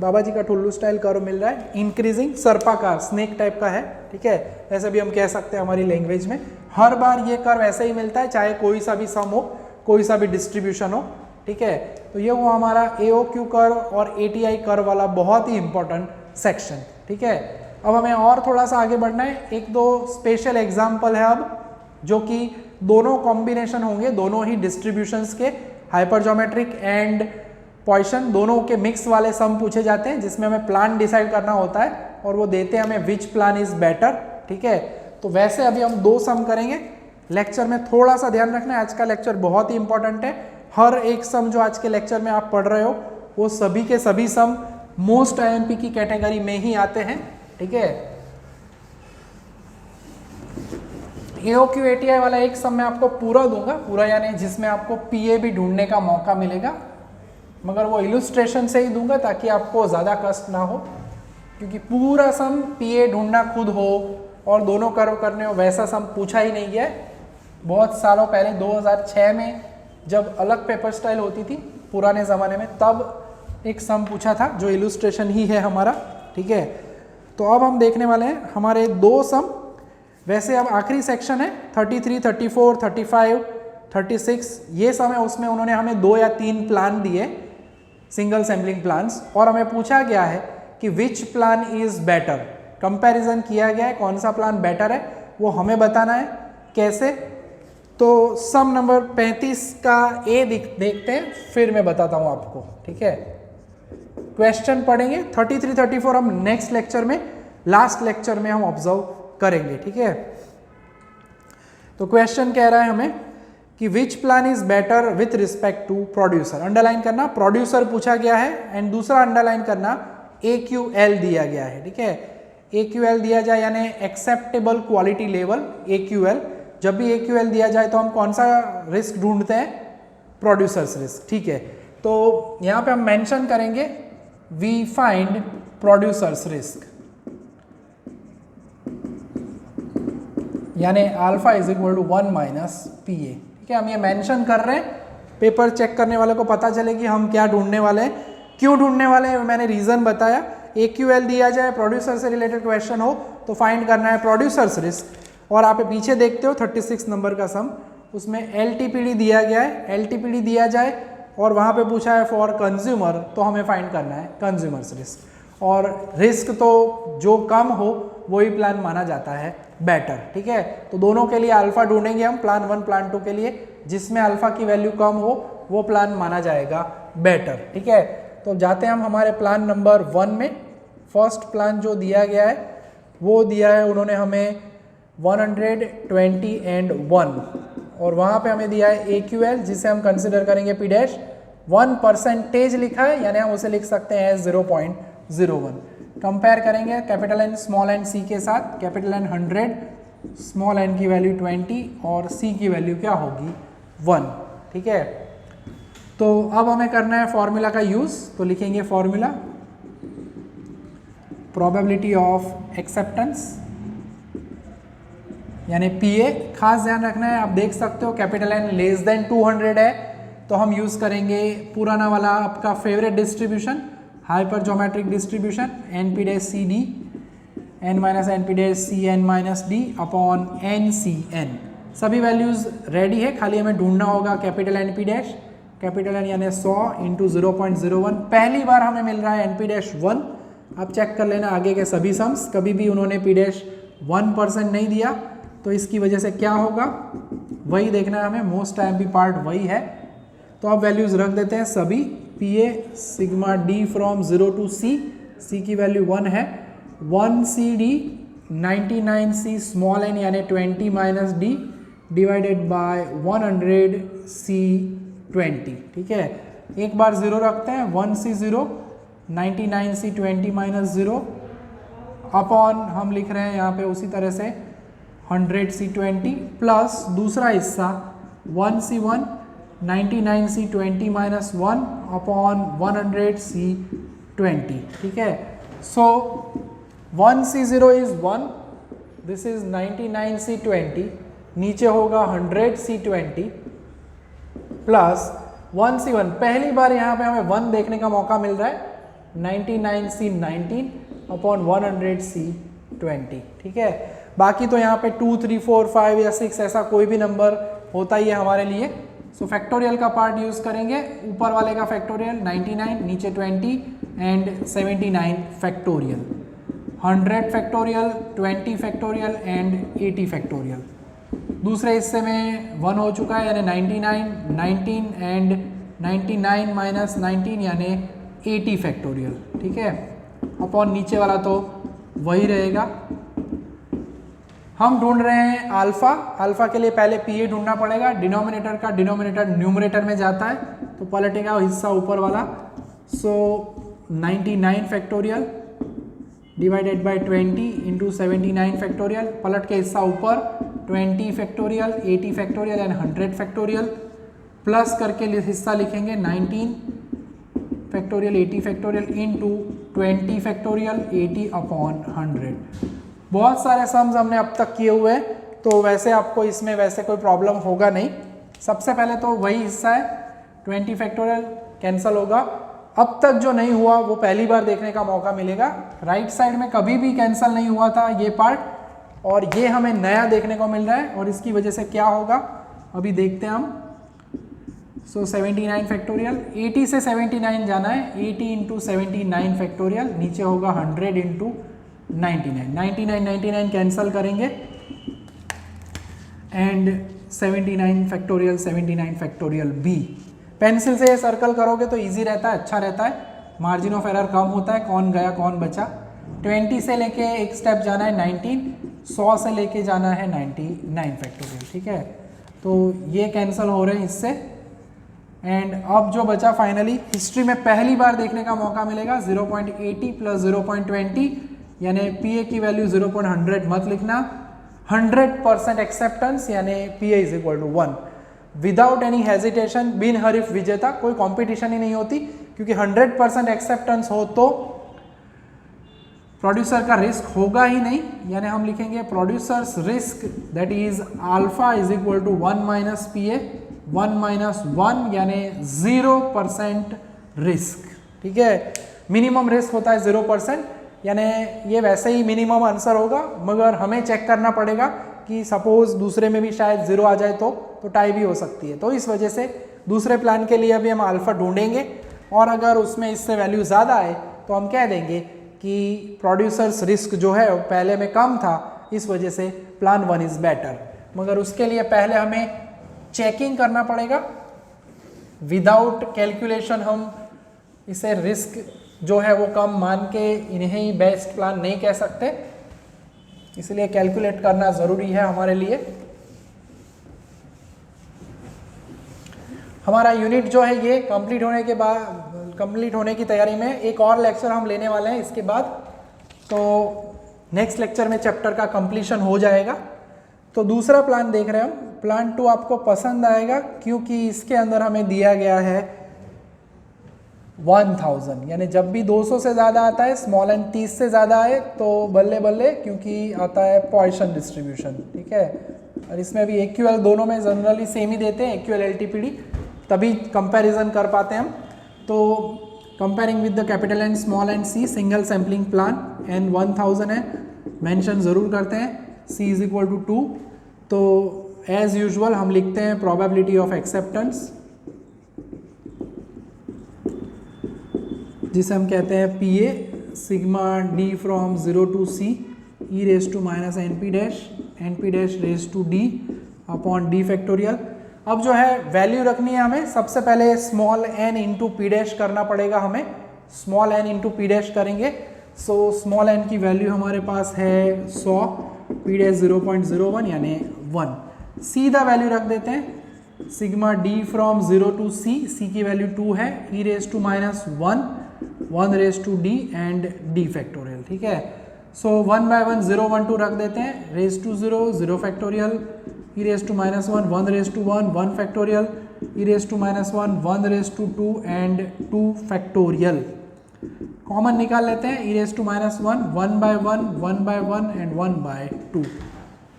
बाबा जी का ठुल्लू स्टाइल कर्व मिल रहा है, इंक्रीजिंग सर्पाकार, स्नेक टाइप का है, ठीक है, ऐसे भी हम कह सकते हैं हमारी लैंग्वेज में। हर बार ये कर्व ऐसे ही मिलता है, चाहे कोई सा भी सम हो, कोई सा भी डिस्ट्रीब्यूशन हो, ठीक है। तो ये हुआ हमारा AOQ कर्व और ATI कर्व वाला बहुत ही इंपॉर्टेंट सेक्शन, ठीक है। अब हमें और थोड़ा सा आगे बढ़ना है। एक दो स्पेशल एग्जाम्पल है अब, जो कि दोनों कॉम्बिनेशन होंगे, दोनों ही डिस्ट्रीब्यूशंस के, हाइपरजोमेट्रिक एंड पॉइसन, दोनों के मिक्स वाले सम पूछे जाते हैं, जिसमें हमें प्लान डिसाइड करना होता है और वो देते हैं हमें विच प्लान इज बेटर, ठीक है। तो वैसे अभी हम 2 सम करेंगे। लेक्चर में थोड़ा सा ध्यान रखना है, आज का लेक्चर बहुत ही इंपॉर्टेंट है। हर एक सम जो आज के लेक्चर में आप पढ़ रहे हो वो सभी के सभी सम मोस्ट IMP की कैटेगरी में ही आते हैं, ठीक है। AOQ ATI वाला एक सम मैं आपको पूरा दूंगा, पूरा यानी जिसमें आपको PA भी ढूंढने का मौका मिलेगा, मगर वो इलुस्ट्रेशन से ही दूंगा ताकि आपको ज़्यादा कष्ट ना हो, क्योंकि पूरा सम PA ढूंढना खुद हो और दोनों कर्व करने हो वैसा सम पूछा ही नहीं गया है। बहुत सालों पहले 2006 में जब अलग पेपर स्टाइल होती थी पुराने ज़माने में, तब एक सम पूछा था जो इलुस्ट्रेशन ही है हमारा, ठीक है। तो अब हम देखने वाले हैं हमारे 2 सम। वैसे अब आखिरी सेक्शन है 33, 34, 35, 36, ये सम है, उसमें उन्होंने हमें 2 या 3 प्लान दिए, सिंगल सैम्पलिंग प्लान्स, और हमें पूछा गया है कि which plan is better. Comparison किया गया है कौन सा प्लान बेटर है, वो हमें बताना है। कैसे, तो सम नंबर 35 का A देखते हैं, फिर मैं बताता हूँ आपको, ठीक है। क्वेश्चन पढ़ेंगे 33, 34 हम नेक्स्ट लेक्चर में, लास्ट लेक्चर में हम ऑब्जर्व करेंगे, ठीक है। तो क्वेश्चन कह रहा है हमें कि which plan is better with respect to producer. Underline करना प्रोड्यूसर पूछा गया है, एंड दूसरा अंडरलाइन करना AQL दिया गया है, ठीक है। AQL दिया जाए यानी एक्सेप्टेबल क्वालिटी लेवल, AQL। जब भी AQL दिया जाए तो हम कौन सा रिस्क ढूंढते हैं, प्रोड्यूसर्स रिस्क, ठीक है। तो यहाँ पे हम मेंशन करेंगे वी फाइंड प्रोड्यूसर्स रिस्क, यानी alpha is equal to 1 minus P A. ठीक है, हम ये मेंशन कर रहे हैं, पेपर चेक करने वाले को पता चले कि हम क्या ढूंढने वाले हैं, क्यों ढूंढने वाले हैं। मैंने रीज़न बताया, AQL दिया जाए, प्रोड्यूसर से रिलेटेड क्वेश्चन हो तो फाइंड करना है प्रोड्यूसर्स रिस्क। और आप पीछे देखते हो 36 नंबर का सम, उसमें LTPD दिया गया है, LTPD दिया जाए और वहाँ पे पूछा है फॉर कंज्यूमर, तो हमें फाइंड करना है कंज्यूमर्स रिस्क। और रिस्क तो जो कम हो वही प्लान माना जाता है बेटर। ठीक है, तो दोनों के लिए अल्फा ढूंढेंगे हम, प्लान 1 प्लान 2 के लिए, जिसमें अल्फा की वैल्यू कम हो वो प्लान माना जाएगा बेटर। ठीक है, तो जाते हैं हम हमारे प्लान नंबर 1 में। फर्स्ट प्लान जो दिया गया है वो दिया है उन्होंने हमें 120 एंड 1, और वहाँ पे हमें दिया है AQL, जिसे हम कंसिडर करेंगे P डैश 1% लिखा है, यानी हम उसे लिख सकते हैं 0.01। कंपेयर करेंगे capital N small n C के साथ, कैपिटल N 100, स्मॉल n की वैल्यू 20 और C की वैल्यू क्या होगी 1। ठीक है, तो अब हमें करना है फॉर्मूला का यूज़, तो लिखेंगे फॉर्मूला प्रोबेबिलिटी ऑफ एक्सेप्टेंस यानी PA। खास ध्यान रखना है, आप देख सकते हो कैपिटल N लेस देन 200 है, तो हम यूज़ करेंगे पुराना वाला आपका favourite distribution, hyper geometric distribution, NP dash CD n minus NP dash CN minus D upon NCN। सभी वैल्यूज़ रेडी है, खाली हमें ढूंढना होगा capital NP dash, capital N यानी 100 इंटू 0.01। पहली बार हमें मिल रहा है NP डैश 1। आप चेक कर लेना आगे के सभी सम्स, कभी भी उन्होंने P डैश 1% नहीं दिया, तो इसकी वजह से क्या होगा वही देखना है हमें, मोस्ट टाइम भी पार्ट वही है। तो आप वैल्यूज़ रख देते हैं सभी, PA sigma D from 0 to C की वैल्यू 1 है, 1CD 99C स्मॉल n यानी 20 minus D divided by 100C 20। ठीक है, एक बार 0 रखते हैं, 1C 0 99C 20 माइनस 0 अपॉन हम लिख रहे हैं यहाँ पे उसी तरह से 100C 20 प्लस दूसरा हिस्सा 1C 1 99C 20 minus 1 upon 100C 20। ठीक है, सो 1C 0 is 1, this is 99C 20, नीचे होगा 100C 20 प्लस 1C 1। पहली बार यहाँ पे हमें 1 देखने का मौका मिल रहा है, 99C 19 अपॉन 100C 20। ठीक है, बाकी तो यहाँ पे 2 3 4 5 या 6 ऐसा कोई भी नंबर होता ही है हमारे लिए। सो फैक्टोरियल का पार्ट यूज़ करेंगे, ऊपर वाले का फैक्टोरियल 99, नीचे 20 and 79 factorial, 100 factorial, 20 factorial and 80 factorial. दूसरे हिस्से में 1 हो चुका है यानी 99, 19 एंड 99 माइनस 19 यानी 80 फैक्टोरियल। ठीक है, अपॉन नीचे वाला तो वही रहेगा। हम ढूंढ रहे हैं अल्फा, अल्फा के लिए पहले PA ढूंढना पड़ेगा, डिनोमिनेटर का डिनोमिनेटर न्यूमरेटर में जाता है तो पलटेगा हिस्सा ऊपर वाला। सो 99 factorial divided by 20 into 79 factorial, पलट के हिस्सा ऊपर 20 factorial, 80 factorial and 100 factorial, plus करके हिस्सा लिखेंगे 19 factorial 80 factorial into 20 factorial 80 upon 100। बहुत सारे सम्स हमने अब तक किए हुए हैं, तो वैसे आपको इसमें वैसे कोई प्रॉब्लम होगा नहीं। सबसे पहले तो वही हिस्सा है 20 फैक्टोरियल कैंसिल होगा, अब तक जो नहीं हुआ वो पहली बार देखने का मौका मिलेगा। राइट साइड में कभी भी कैंसिल नहीं हुआ था ये पार्ट, और ये हमें नया देखने को मिल रहा है, और इसकी वजह से क्या होगा अभी देखते हैं हम। सो 79 फैक्टोरियल, 80 से 79 जाना है, 80 इंटू 79 फैक्टोरियल, नीचे होगा 100 इंटू 99, 99 कैंसिल करेंगे एंड 79 फैक्टोरियल B। पेंसिल से ये सर्कल करोगे तो इजी रहता है, अच्छा रहता है, मार्जिन ऑफ एरर कम होता है, कौन गया कौन बचा। 20 से लेके एक स्टेप जाना है 19, 100 से लेके जाना है 99 फैक्टोरियल। ठीक है, तो ये कैंसिल हो रहे हैं इससे, एंड अब जो बचा फाइनली हिस्ट्री में पहली बार देखने का मौका मिलेगा 0.80 प्लस 0.20 यानी PA की वैल्यू 0.100 मत लिखना, 100% एक्सेप्टेंस यानी PA is equal to 1 without any hesitation, बिन हरीफ विजेता, कोई कंपटीशन ही नहीं होती, क्योंकि 100% एक्सेप्टेंस हो तो प्रोड्यूसर का रिस्क होगा ही नहीं, यानी हम लिखेंगे producers risk that is alpha is equal to 1 minus P A 1 minus 1 यानी 0% रिस्क। ठीक है, मिनिमम रिस्क होता है 0%, यानी ये वैसे ही मिनिमम आंसर होगा, मगर हमें चेक करना पड़ेगा कि सपोज दूसरे में भी शायद 0 आ जाए तो टाई भी हो सकती है। तो इस वजह से दूसरे प्लान के लिए अभी हम अल्फा ढूंढेंगे, और अगर उसमें इससे वैल्यू ज़्यादा आए तो हम कह देंगे कि प्रोड्यूसर्स रिस्क जो है वो पहले में कम था, इस वजह से प्लान 1 इज़ बेटर। मगर उसके लिए पहले हमें चेकिंग करना पड़ेगा, विदाउट कैलकुलेशन हम इसे रिस्क जो है वो कम मान के इन्हें ही बेस्ट प्लान नहीं कह सकते, इसलिए कैलकुलेट करना ज़रूरी है हमारे लिए। हमारा यूनिट जो है ये कंप्लीट होने की तैयारी में, एक और लेक्चर हम लेने वाले हैं इसके बाद, तो नेक्स्ट लेक्चर में चैप्टर का कंप्लीशन हो जाएगा। तो दूसरा प्लान देख रहे हैं हम, प्लान 2 आपको पसंद आएगा क्योंकि इसके अंदर हमें दिया गया है 1000, यानी जब भी 200 से ज़्यादा आता है, स्मॉल एन 30 से ज़्यादा आए तो बल्ले बल्ले, क्योंकि आता है पॉइसन डिस्ट्रीब्यूशन। ठीक है, और इसमें भी एक्यूएल दोनों में जनरली सेम ही देते हैं, एक्यूएल एलटीपीडी, तभी कंपैरिजन कर पाते हैं हम। तो comparing with the capital and small and C, single sampling plan, N 1000 है, मेंशन ज़रूर करते हैं, सी इज इक्वल टू 2। तो एज यूजुअल हम लिखते हैं प्रोबेबिलिटी ऑफ एक्सेप्टेंस, जिसे हम कहते हैं P A sigma D from 0 to C e raise to minus N P dash raise to D upon D factorial. अब जो है वैल्यू रखनी है हमें, सबसे पहले small n into P dash करना पड़ेगा हमें, small n into P dash करेंगे। सो स्मॉल एन की वैल्यू हमारे पास है 100, पी डैश 0.01 यानी 1। सीधा वैल्यू रख देते हैं, sigma D from 0 to C, C की वैल्यू 2 है, e raise to minus 1 raise to D and D factorial. ठीक है, सो 1 बाय 1 0 1 2 रख देते हैं, raise to 0 0 factorial, e raise to minus 1 raise to 1 factorial, e raise to minus 1 raise to 2 and 2 factorial. Common निकाल लेते हैं, e raise to minus 1 by 1 and 1 by 2।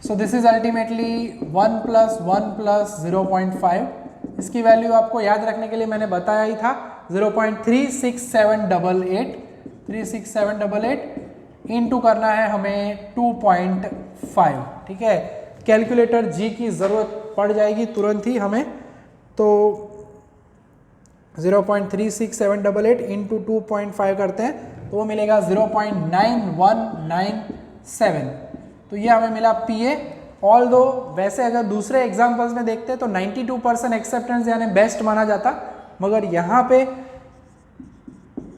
So this is ultimately 1 plus 1 plus 0.5। इसकी value आपको याद रखने के लिए मैंने बताया ही था, 0.36788 इंटू करना है हमें 2.5। ठीक है, कैलकुलेटर जी की ज़रूरत पड़ जाएगी तुरंत ही हमें, तो 0.36788 इंटू 2.5 करते हैं तो वो मिलेगा 0.9197। तो ये हमें मिला पी ए। ऑल दो वैसे अगर दूसरे एग्जाम्पल्स में देखते हैं तो 92% एक्सेप्टेंस यानी बेस्ट माना जाता, मगर यहाँ पे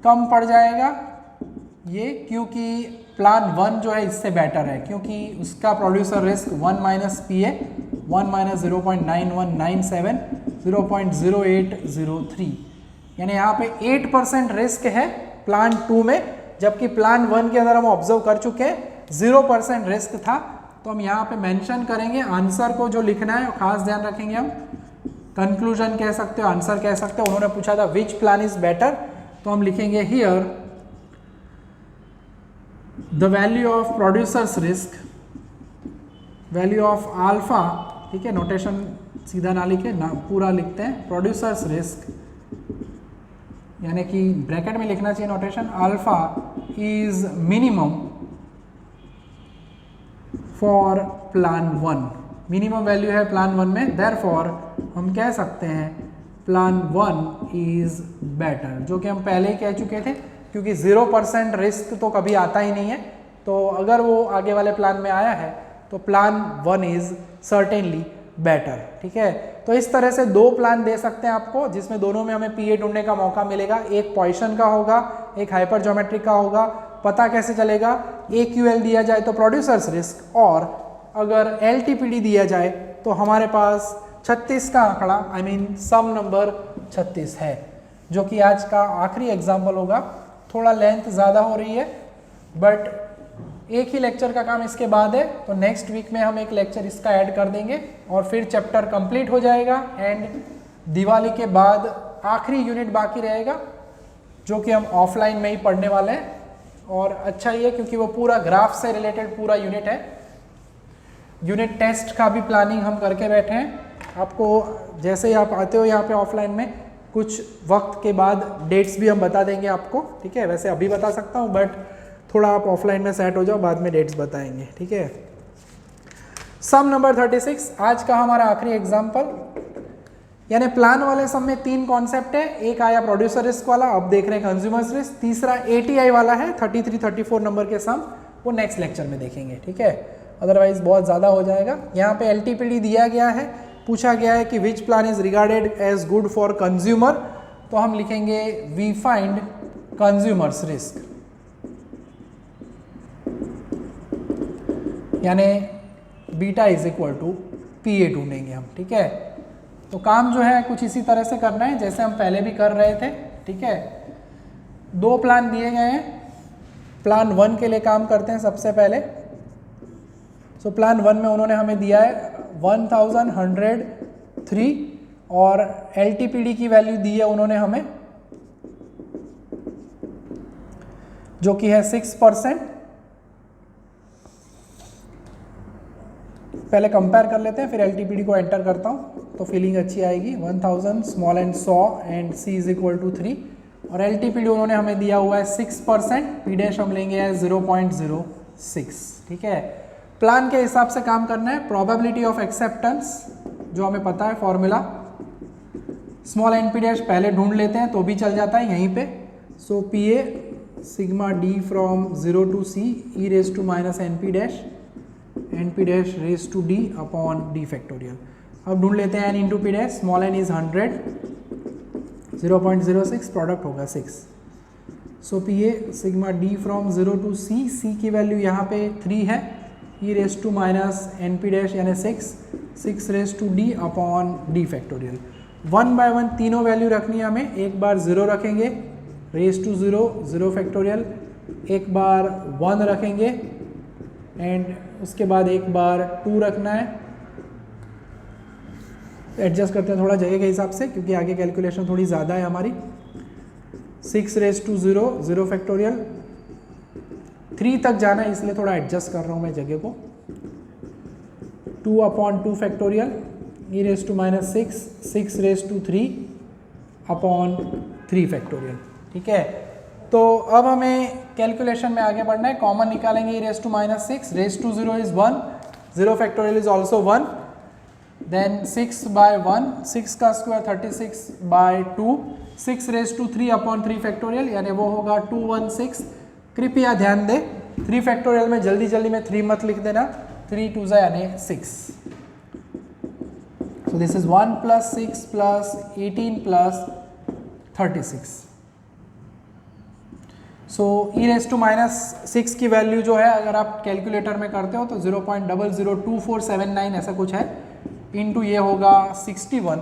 कम पड़ जाएगा ये, क्योंकि प्लान 1 जो है इससे बेटर है, क्योंकि उसका producer risk 1 minus P A 1 minus 0.9197 0.0803, यानी यहाँ पे 8% रिस्क है प्लान 2 में, जबकि प्लान 1 के अंदर हम ऑब्जर्व कर चुके हैं 0% रिस्क था। तो हम यहाँ पे मेंशन करेंगे आंसर को, जो लिखना है खास ध्यान रखेंगे हम, कंक्लूजन कह सकते हो, आंसर कह सकते हो। उन्होंने पूछा था विच प्लान इज बेटर, तो हम लिखेंगे here the value of producers risk, value of alpha. ठीक है, नोटेशन सीधा ना लिखे ना, पूरा लिखते हैं, प्रोड्यूसर्स रिस्क यानी कि ब्रैकेट में लिखना चाहिए notation, alpha is minimum for plan 1, minimum value है प्लान 1 में, देयरफॉर हम कह सकते हैं प्लान 1 इज बेटर, जो कि हम पहले ही कह चुके थे, क्योंकि 0% रिस्क तो कभी आता ही नहीं है। तो अगर वो आगे वाले प्लान में आया है तो प्लान 1 इज सर्टेनली बेटर। ठीक है, तो इस तरह से 2 प्लान दे सकते हैं आपको, जिसमें दोनों में हमें पीए ढूंढने का मौका मिलेगा। एक पॉइसन का होगा, एक हाइपर ज्योमेट्रिक का होगा। पता कैसे चलेगा, AQL दिया जाए तो प्रोड्यूसर्स रिस्क, और अगर LTPD दिया जाए तो हमारे पास 36 का आंकड़ा, आई मीन सम नंबर 36 है, जो कि आज का आखिरी एग्जाम्पल होगा। थोड़ा लेंथ ज़्यादा हो रही है, बट एक ही लेक्चर का काम इसके बाद है, तो नेक्स्ट वीक में हम एक लेक्चर इसका ऐड कर देंगे और फिर चैप्टर कंप्लीट हो जाएगा। एंड दिवाली के बाद आखिरी यूनिट बाकी रहेगा, जो कि हम ऑफलाइन में ही पढ़ने वाले हैं, और अच्छा ही है क्योंकि वो पूरा ग्राफ से रिलेटेड पूरा यूनिट है। यूनिट टेस्ट का भी प्लानिंग हम करके बैठे हैं। आपको जैसे ही आप आते हो यहाँ पे ऑफलाइन में, कुछ वक्त के बाद डेट्स भी हम बता देंगे आपको, ठीक है। वैसे अभी बता सकता हूँ बट थोड़ा आप ऑफलाइन में सेट हो जाओ, बाद में डेट्स बताएंगे, ठीक है। सम नंबर 36 आज का हमारा आखिरी एग्जाम्पल, यानी प्लान वाले सम में 3 कॉन्सेप्ट है। एक आया प्रोड्यूसर रिस्क वाला, अब देख रहे हैं कंज्यूमर्स रिस्क। तीसरा ATI वाला है 33-34 नंबर के सम, वो नेक्स्ट लेक्चर में देखेंगे, ठीक है। अदरवाइज बहुत ज़्यादा हो जाएगा। यहाँ पे LTPD दिया गया है, पूछा गया है कि which plan is regarded as good for consumer, तो हम लिखेंगे वी फाइंड कंज्यूमर्स रिस्क, यानी beta is equal to PA ढूंढेंगे हम, ठीक है। तो काम जो है कुछ इसी तरह से करना है जैसे हम पहले भी कर रहे थे, ठीक है। 2 प्लान दिए गए हैं। प्लान 1 के लिए काम करते हैं सबसे पहले। सो प्लान 1 में उन्होंने हमें दिया है 1103 और LTPD की वैल्यू दी है उन्होंने हमें, जो कि है 6%। पहले कंपेयर कर लेते हैं, फिर LTPD को एंटर करता हूँ तो फीलिंग अच्छी आएगी। 1000 small and 100 and C is equal to 3 और LTPD उन्होंने हमें दिया हुआ है 6%, P डैश हम लेंगे 0.06, ठीक है। प्लान के हिसाब से काम करना है। प्रोबेबिलिटी ऑफ एक्सेप्टेंस जो हमें पता है formula, small n P dash पहले ढूंढ लेते हैं तो भी चल जाता है यहीं पे। So PA sigma D from 0 to C e raise to minus NP dash NP dash raise to D upon D factorial. अब ढूंढ लेते हैं n into P dash, small n is 100, 0.06 product होगा 6। So PA sigma D from 0 to C, C की value यहाँ पे 3 है, e raise to minus NP dash यानी 6 raise to D upon D factorial. 1 by 1 तीनों वैल्यू रखनी है हमें। एक बार 0 रखेंगे, रेज टू 0 फैक्टोरियल, एक बार 1 रखेंगे एंड उसके बाद एक बार 2 रखना है। एडजस्ट करते हैं थोड़ा जगह के हिसाब से क्योंकि आगे कैलकुलेशन थोड़ी ज़्यादा है हमारी। 6 रेज टू 0 फैक्टोरियल, 3 तक जाना है इसलिए थोड़ा एडजस्ट कर रहा हूँ मैं जगह को। 2 upon 2 factorial, e raise to minus 6 raise to 3 upon 3 factorial, ठीक है। तो अब हमें कैलकुलेशन में आगे बढ़ना है। कॉमन निकालेंगे, e raise to minus 6 raise to 0 is 1, 0 factorial is also 1, then 6 by 1, 6 का square 36 by 2, 6 raise to 3 upon 3 factorial यानी वो होगा 216। कृपया ध्यान दें 3 फैक्टोरियल में जल्दी में 3 मत लिख देना, 3 2 यानी 6। So this is 1 plus 6 plus 18 plus 36। So e raise to minus 6 की वैल्यू जो है अगर आप कैलकुलेटर में करते हो तो 0.002479 ऐसा कुछ है, इनटू ये होगा 61।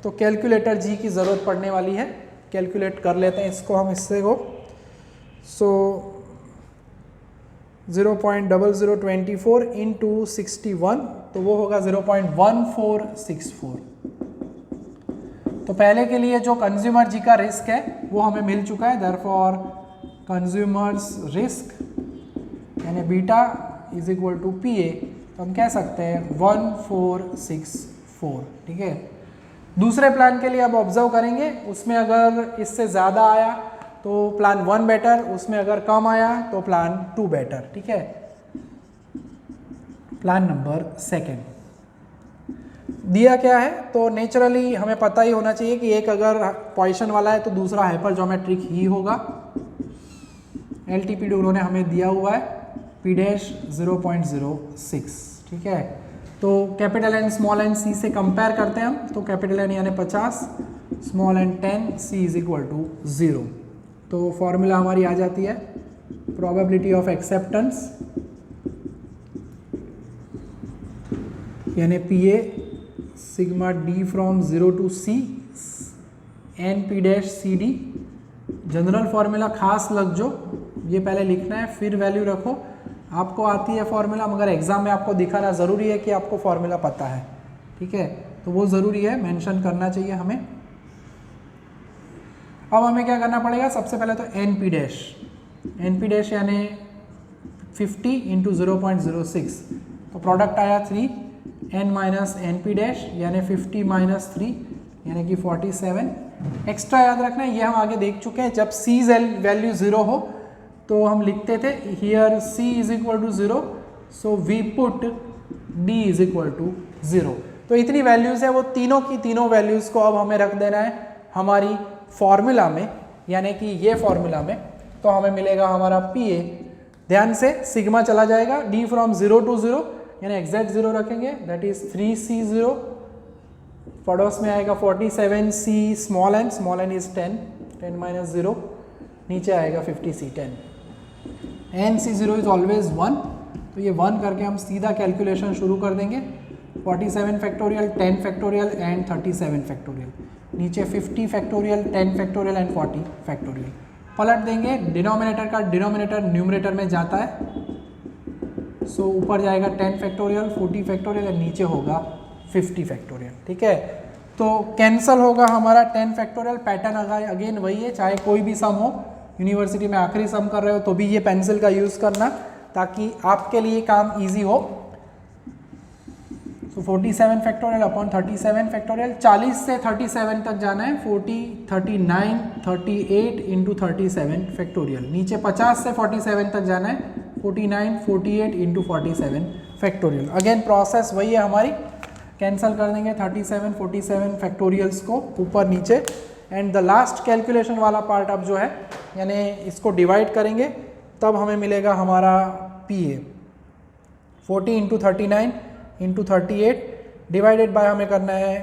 तो कैलकुलेटर जी की ज़रूरत पड़ने वाली है। कैलकुलेट कर लेते हैं इसको हम इससे को। सो 0.0024 इंटू 61 तो वो होगा 0.1464। तो पहले के लिए जो कंज्यूमर जी का रिस्क है वो हमें मिल चुका है। देयरफॉर कंज्यूमर्स रिस्क यानी beta is equal to PA, तो हम कह सकते हैं 1464, ठीक है। दूसरे प्लान के लिए अब ऑब्जर्व करेंगे, उसमें अगर इससे ज़्यादा आया तो प्लान 1 बेटर, उसमें अगर कम आया तो प्लान 2 बेटर, ठीक है। प्लान नंबर 2 दिया क्या है, तो नेचुरली हमें पता ही होना चाहिए कि एक अगर पोजीशन वाला है तो दूसरा हाइपर ज्योमेट्रिक ही होगा। LTPD उन्होंने हमें दिया हुआ है P डैश 0.06, ठीक है। तो capital N small n C से कंपेयर करते हैं हम, तो कैपिटल एन यानी 50, small n 10, C is equal to 0। तो फॉर्मूला हमारी आ जाती है प्रोबेबिलिटी ऑफ एक्सेप्टेंस यानी PA sigma D from 0 to C NP dash CD। General formula खास लग जो, ये पहले लिखना है फिर वैल्यू रखो। आपको आती है फॉर्मूला मगर एग्जाम में आपको दिखाना ज़रूरी है कि आपको फॉर्मूला पता है, ठीक है। तो वो ज़रूरी है, मेंशन करना चाहिए हमें। अब हमें क्या करना पड़ेगा, सबसे पहले तो NP dash N P dash यानी 50 इंटू 0.06, तो प्रोडक्ट आया 3 N minus N P dash यानी 50 माइनस 3 यानी कि 47। एक्स्ट्रा याद रखना है, ये हम आगे देख चुके हैं, जब सी वैल्यू 0 हो तो हम लिखते थे here C is equal to 0, so we put D is equal to 0। तो इतनी वैल्यूज़ है, वो तीनों की तीनों वैल्यूज़ को अब हमें रख देना है हमारी फॉर्मूला में, यानी कि ये फॉर्मूला में, तो हमें मिलेगा हमारा पी ए। ध्यान से सिग्मा चला जाएगा, डी फ्रॉम 0 टू 0 यानी एग्जैक्ट 0 रखेंगे, दैट इज 3C0, पड़ोस में आएगा 47C small N is 10 minus 0, नीचे आएगा 50C 10, N C0 is always 1, तो ये 1 करके हम सीधा कैलकुलेशन शुरू कर देंगे। 47 फैक्टोरियल, 10 फैक्टोरियल एंड 37 फैक्टोरियल, नीचे 50 फैक्टोरियल, 10 फैक्टोरियल एंड 40 फैक्टोरियल। पलट देंगे, डिनोमिनेटर का डिनोमिनेटर न्यूमरेटर में जाता है, सो ऊपर जाएगा 10 फैक्टोरियल, 40 फैक्टोरियल एंड नीचे होगा 50 फैक्टोरियल। ठीक है, तो कैंसल होगा हमारा 10 फैक्टोरियल। पैटर्न अगेन वही है, चाहे कोई भी सम हो, यूनिवर्सिटी में आखिरी सम कर रहे हो तो भी ये पेंसिल का यूज़ करना ताकि आपके लिए काम ईजी हो। तो 47 फैक्टोरियल अपॉन 37 फैक्टोरियल, 40 से 37 तक जाना है, 40, 39, 38 इंटू 37 फैक्टोरियल, नीचे 50 से 47 तक जाना है, 49, 48 इंटू 47 फैक्टोरियल। अगेन प्रोसेस वही है हमारी, कैंसिल कर देंगे 37, 47 फैक्टोरियल्स को ऊपर नीचे, एंड द लास्ट कैलकुलेशन वाला पार्ट अब जो है, यानी इसको डिवाइड करेंगे तब हमें मिलेगा हमारा P A. 40 into 39 into 38 divided by हमें करना है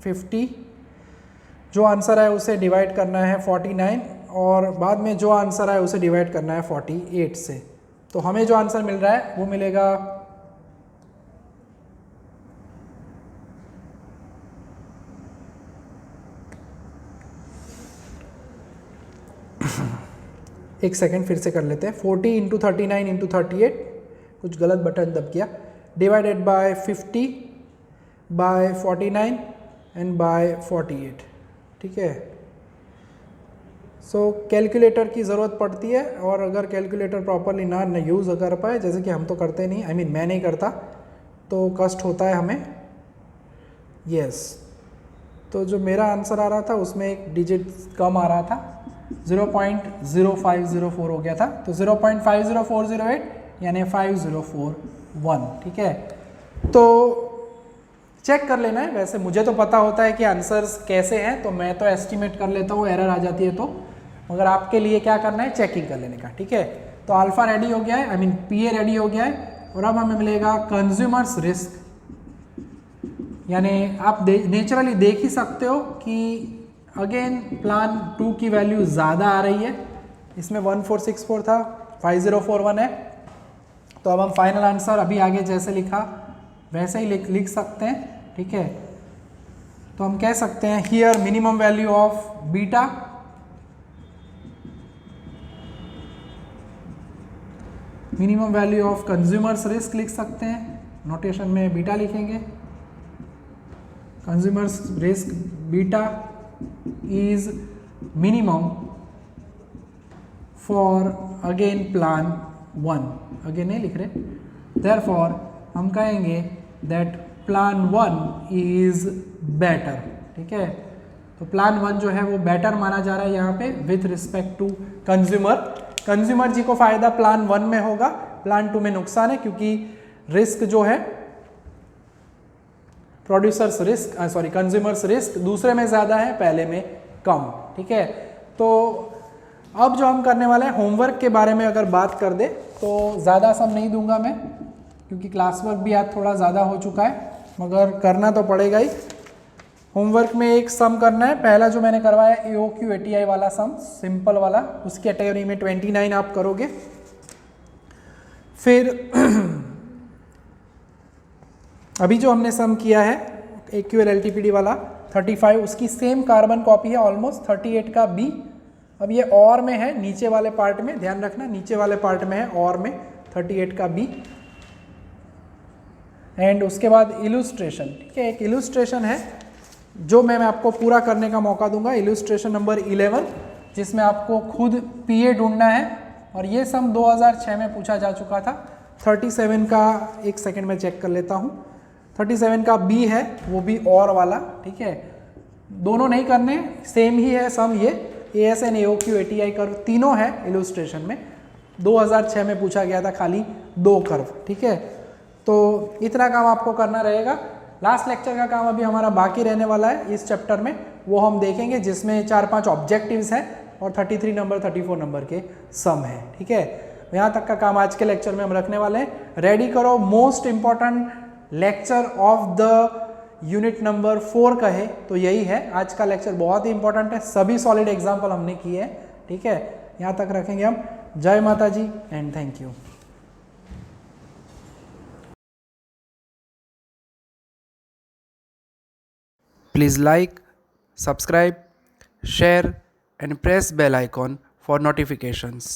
50, जो आंसर है उसे डिवाइड करना है 49, और बाद में जो आंसर है उसे डिवाइड करना है 48 से। तो हमें जो आंसर मिल रहा है वो मिलेगा एक सेकेंड फिर से कर लेते हैं, 40 इंटू 39 इंटू 38, कुछ गलत बटन दब गया, divided by 50 by 49 and by 48। ठीक है, सो कैलकुलेटर की ज़रूरत पड़ती है, और अगर कैलकुलेटर प्रॉपरली ना यूज़ कर पाए, जैसे कि हम तो करते नहीं, आई मीन मैं नहीं करता, तो कष्ट होता है हमें। यस, तो जो मेरा आंसर आ रहा था उसमें एक डिजिट कम आ रहा था, 0.0504 हो गया था, तो 0.50408 यानी 5041। ठीक है, तो चेक कर लेना है, वैसे मुझे तो पता होता है कि आंसर्स कैसे हैं, तो मैं तो एस्टिमेट कर लेता हूँ, एरर आ जाती है तो, मगर आपके लिए क्या करना है, चेकिंग कर लेने का। ठीक है, तो अल्फा रेडी हो गया है, I mean P A ready हो गया है, और अब हमें मिलेगा कंज्यूमर्स रिस्क, यानी आप नेचुरली देख ही सकते हो कि अगेन प्लान 2 की वैल्यू ज़्यादा आ रही है, इसमें 1464 था, 5041 है, तो अब हम फाइनल आंसर अभी आगे जैसे लिखा वैसे ही लिख सकते हैं। ठीक है, तो हम कह सकते हैं here minimum value of beta minimum value of consumers risk लिख सकते हैं, नोटेशन में बीटा लिखेंगे, consumers risk beta is minimum for again plan 1, again नहीं लिख रहे, therefore हम कहेंगे that plan 1 is better। ठीक है, तो plan 1 जो है वो better माना जा रहा है यहाँ पे with respect to कंज्यूमर जी को फायदा plan 1 में होगा, plan 2 में नुकसान है, क्योंकि रिस्क जो है प्रोड्यूसर्स रिस्क कंज्यूमर्स रिस्क दूसरे में ज़्यादा है, पहले में कम। ठीक है, तो अब जो हम करने वाले हैं होमवर्क के बारे में अगर बात कर दे तो ज़्यादा सम नहीं दूंगा मैं, क्योंकि क्लास वर्क भी आज थोड़ा ज़्यादा हो चुका है, मगर करना तो पड़ेगा ही। होमवर्क में एक सम करना है, पहला जो मैंने करवाया AOQ ATI वाला सम, सिंपल वाला, उसकी कैटेगरी में 29 आप करोगे। फिर अभी जो हमने सम किया है AQL LTPD वाला 35, उसकी सेम कार्बन कॉपी है ऑलमोस्ट 38 का B। अब ये और में है, नीचे वाले पार्ट में ध्यान रखना, नीचे वाले पार्ट में है और में 38 का B। एंड उसके बाद इलुस्ट्रेशन। ठीक है, एक इलुस्ट्रेशन है जो मैं आपको पूरा करने का मौका दूंगा, इलुस्ट्रेशन नंबर 11, जिसमें आपको खुद PA ढूंढना है और ये सम 2006 में पूछा जा चुका था। 37 का एक सेकंड में चेक कर लेता हूँ। 37 का बी है, वो भी और वाला, ठीक है। दोनों नहीं करने, सेम ही है सम, ये ASN AOQ ATI कर्व तीनों है इलुस्ट्रेशन में। 2006 में पूछा गया था खाली 2 कर्व, ठीक है। तो इतना काम आपको करना रहेगा। लास्ट लेक्चर का काम अभी हमारा बाकी रहने वाला है इस चैप्टर में, वो हम देखेंगे, जिसमें 4-5 ऑब्जेक्टिव्स हैं और 33 नंबर 34 नंबर के सम है, ठीक है। यहाँ तक का काम आज के लेक्चर में हम रखने वाले हैं। रेडी करो, most important lecture of the unit number 4 का है, तो यही है आज का लेक्चर, बहुत ही इंपॉर्टेंट है। सभी सॉलिड एग्जाम्पल हमने किए हैं, ठीक है। यहाँ तक रखेंगे हम। जय माता जी and thank you. Please like, subscribe, share and press bell icon for notifications.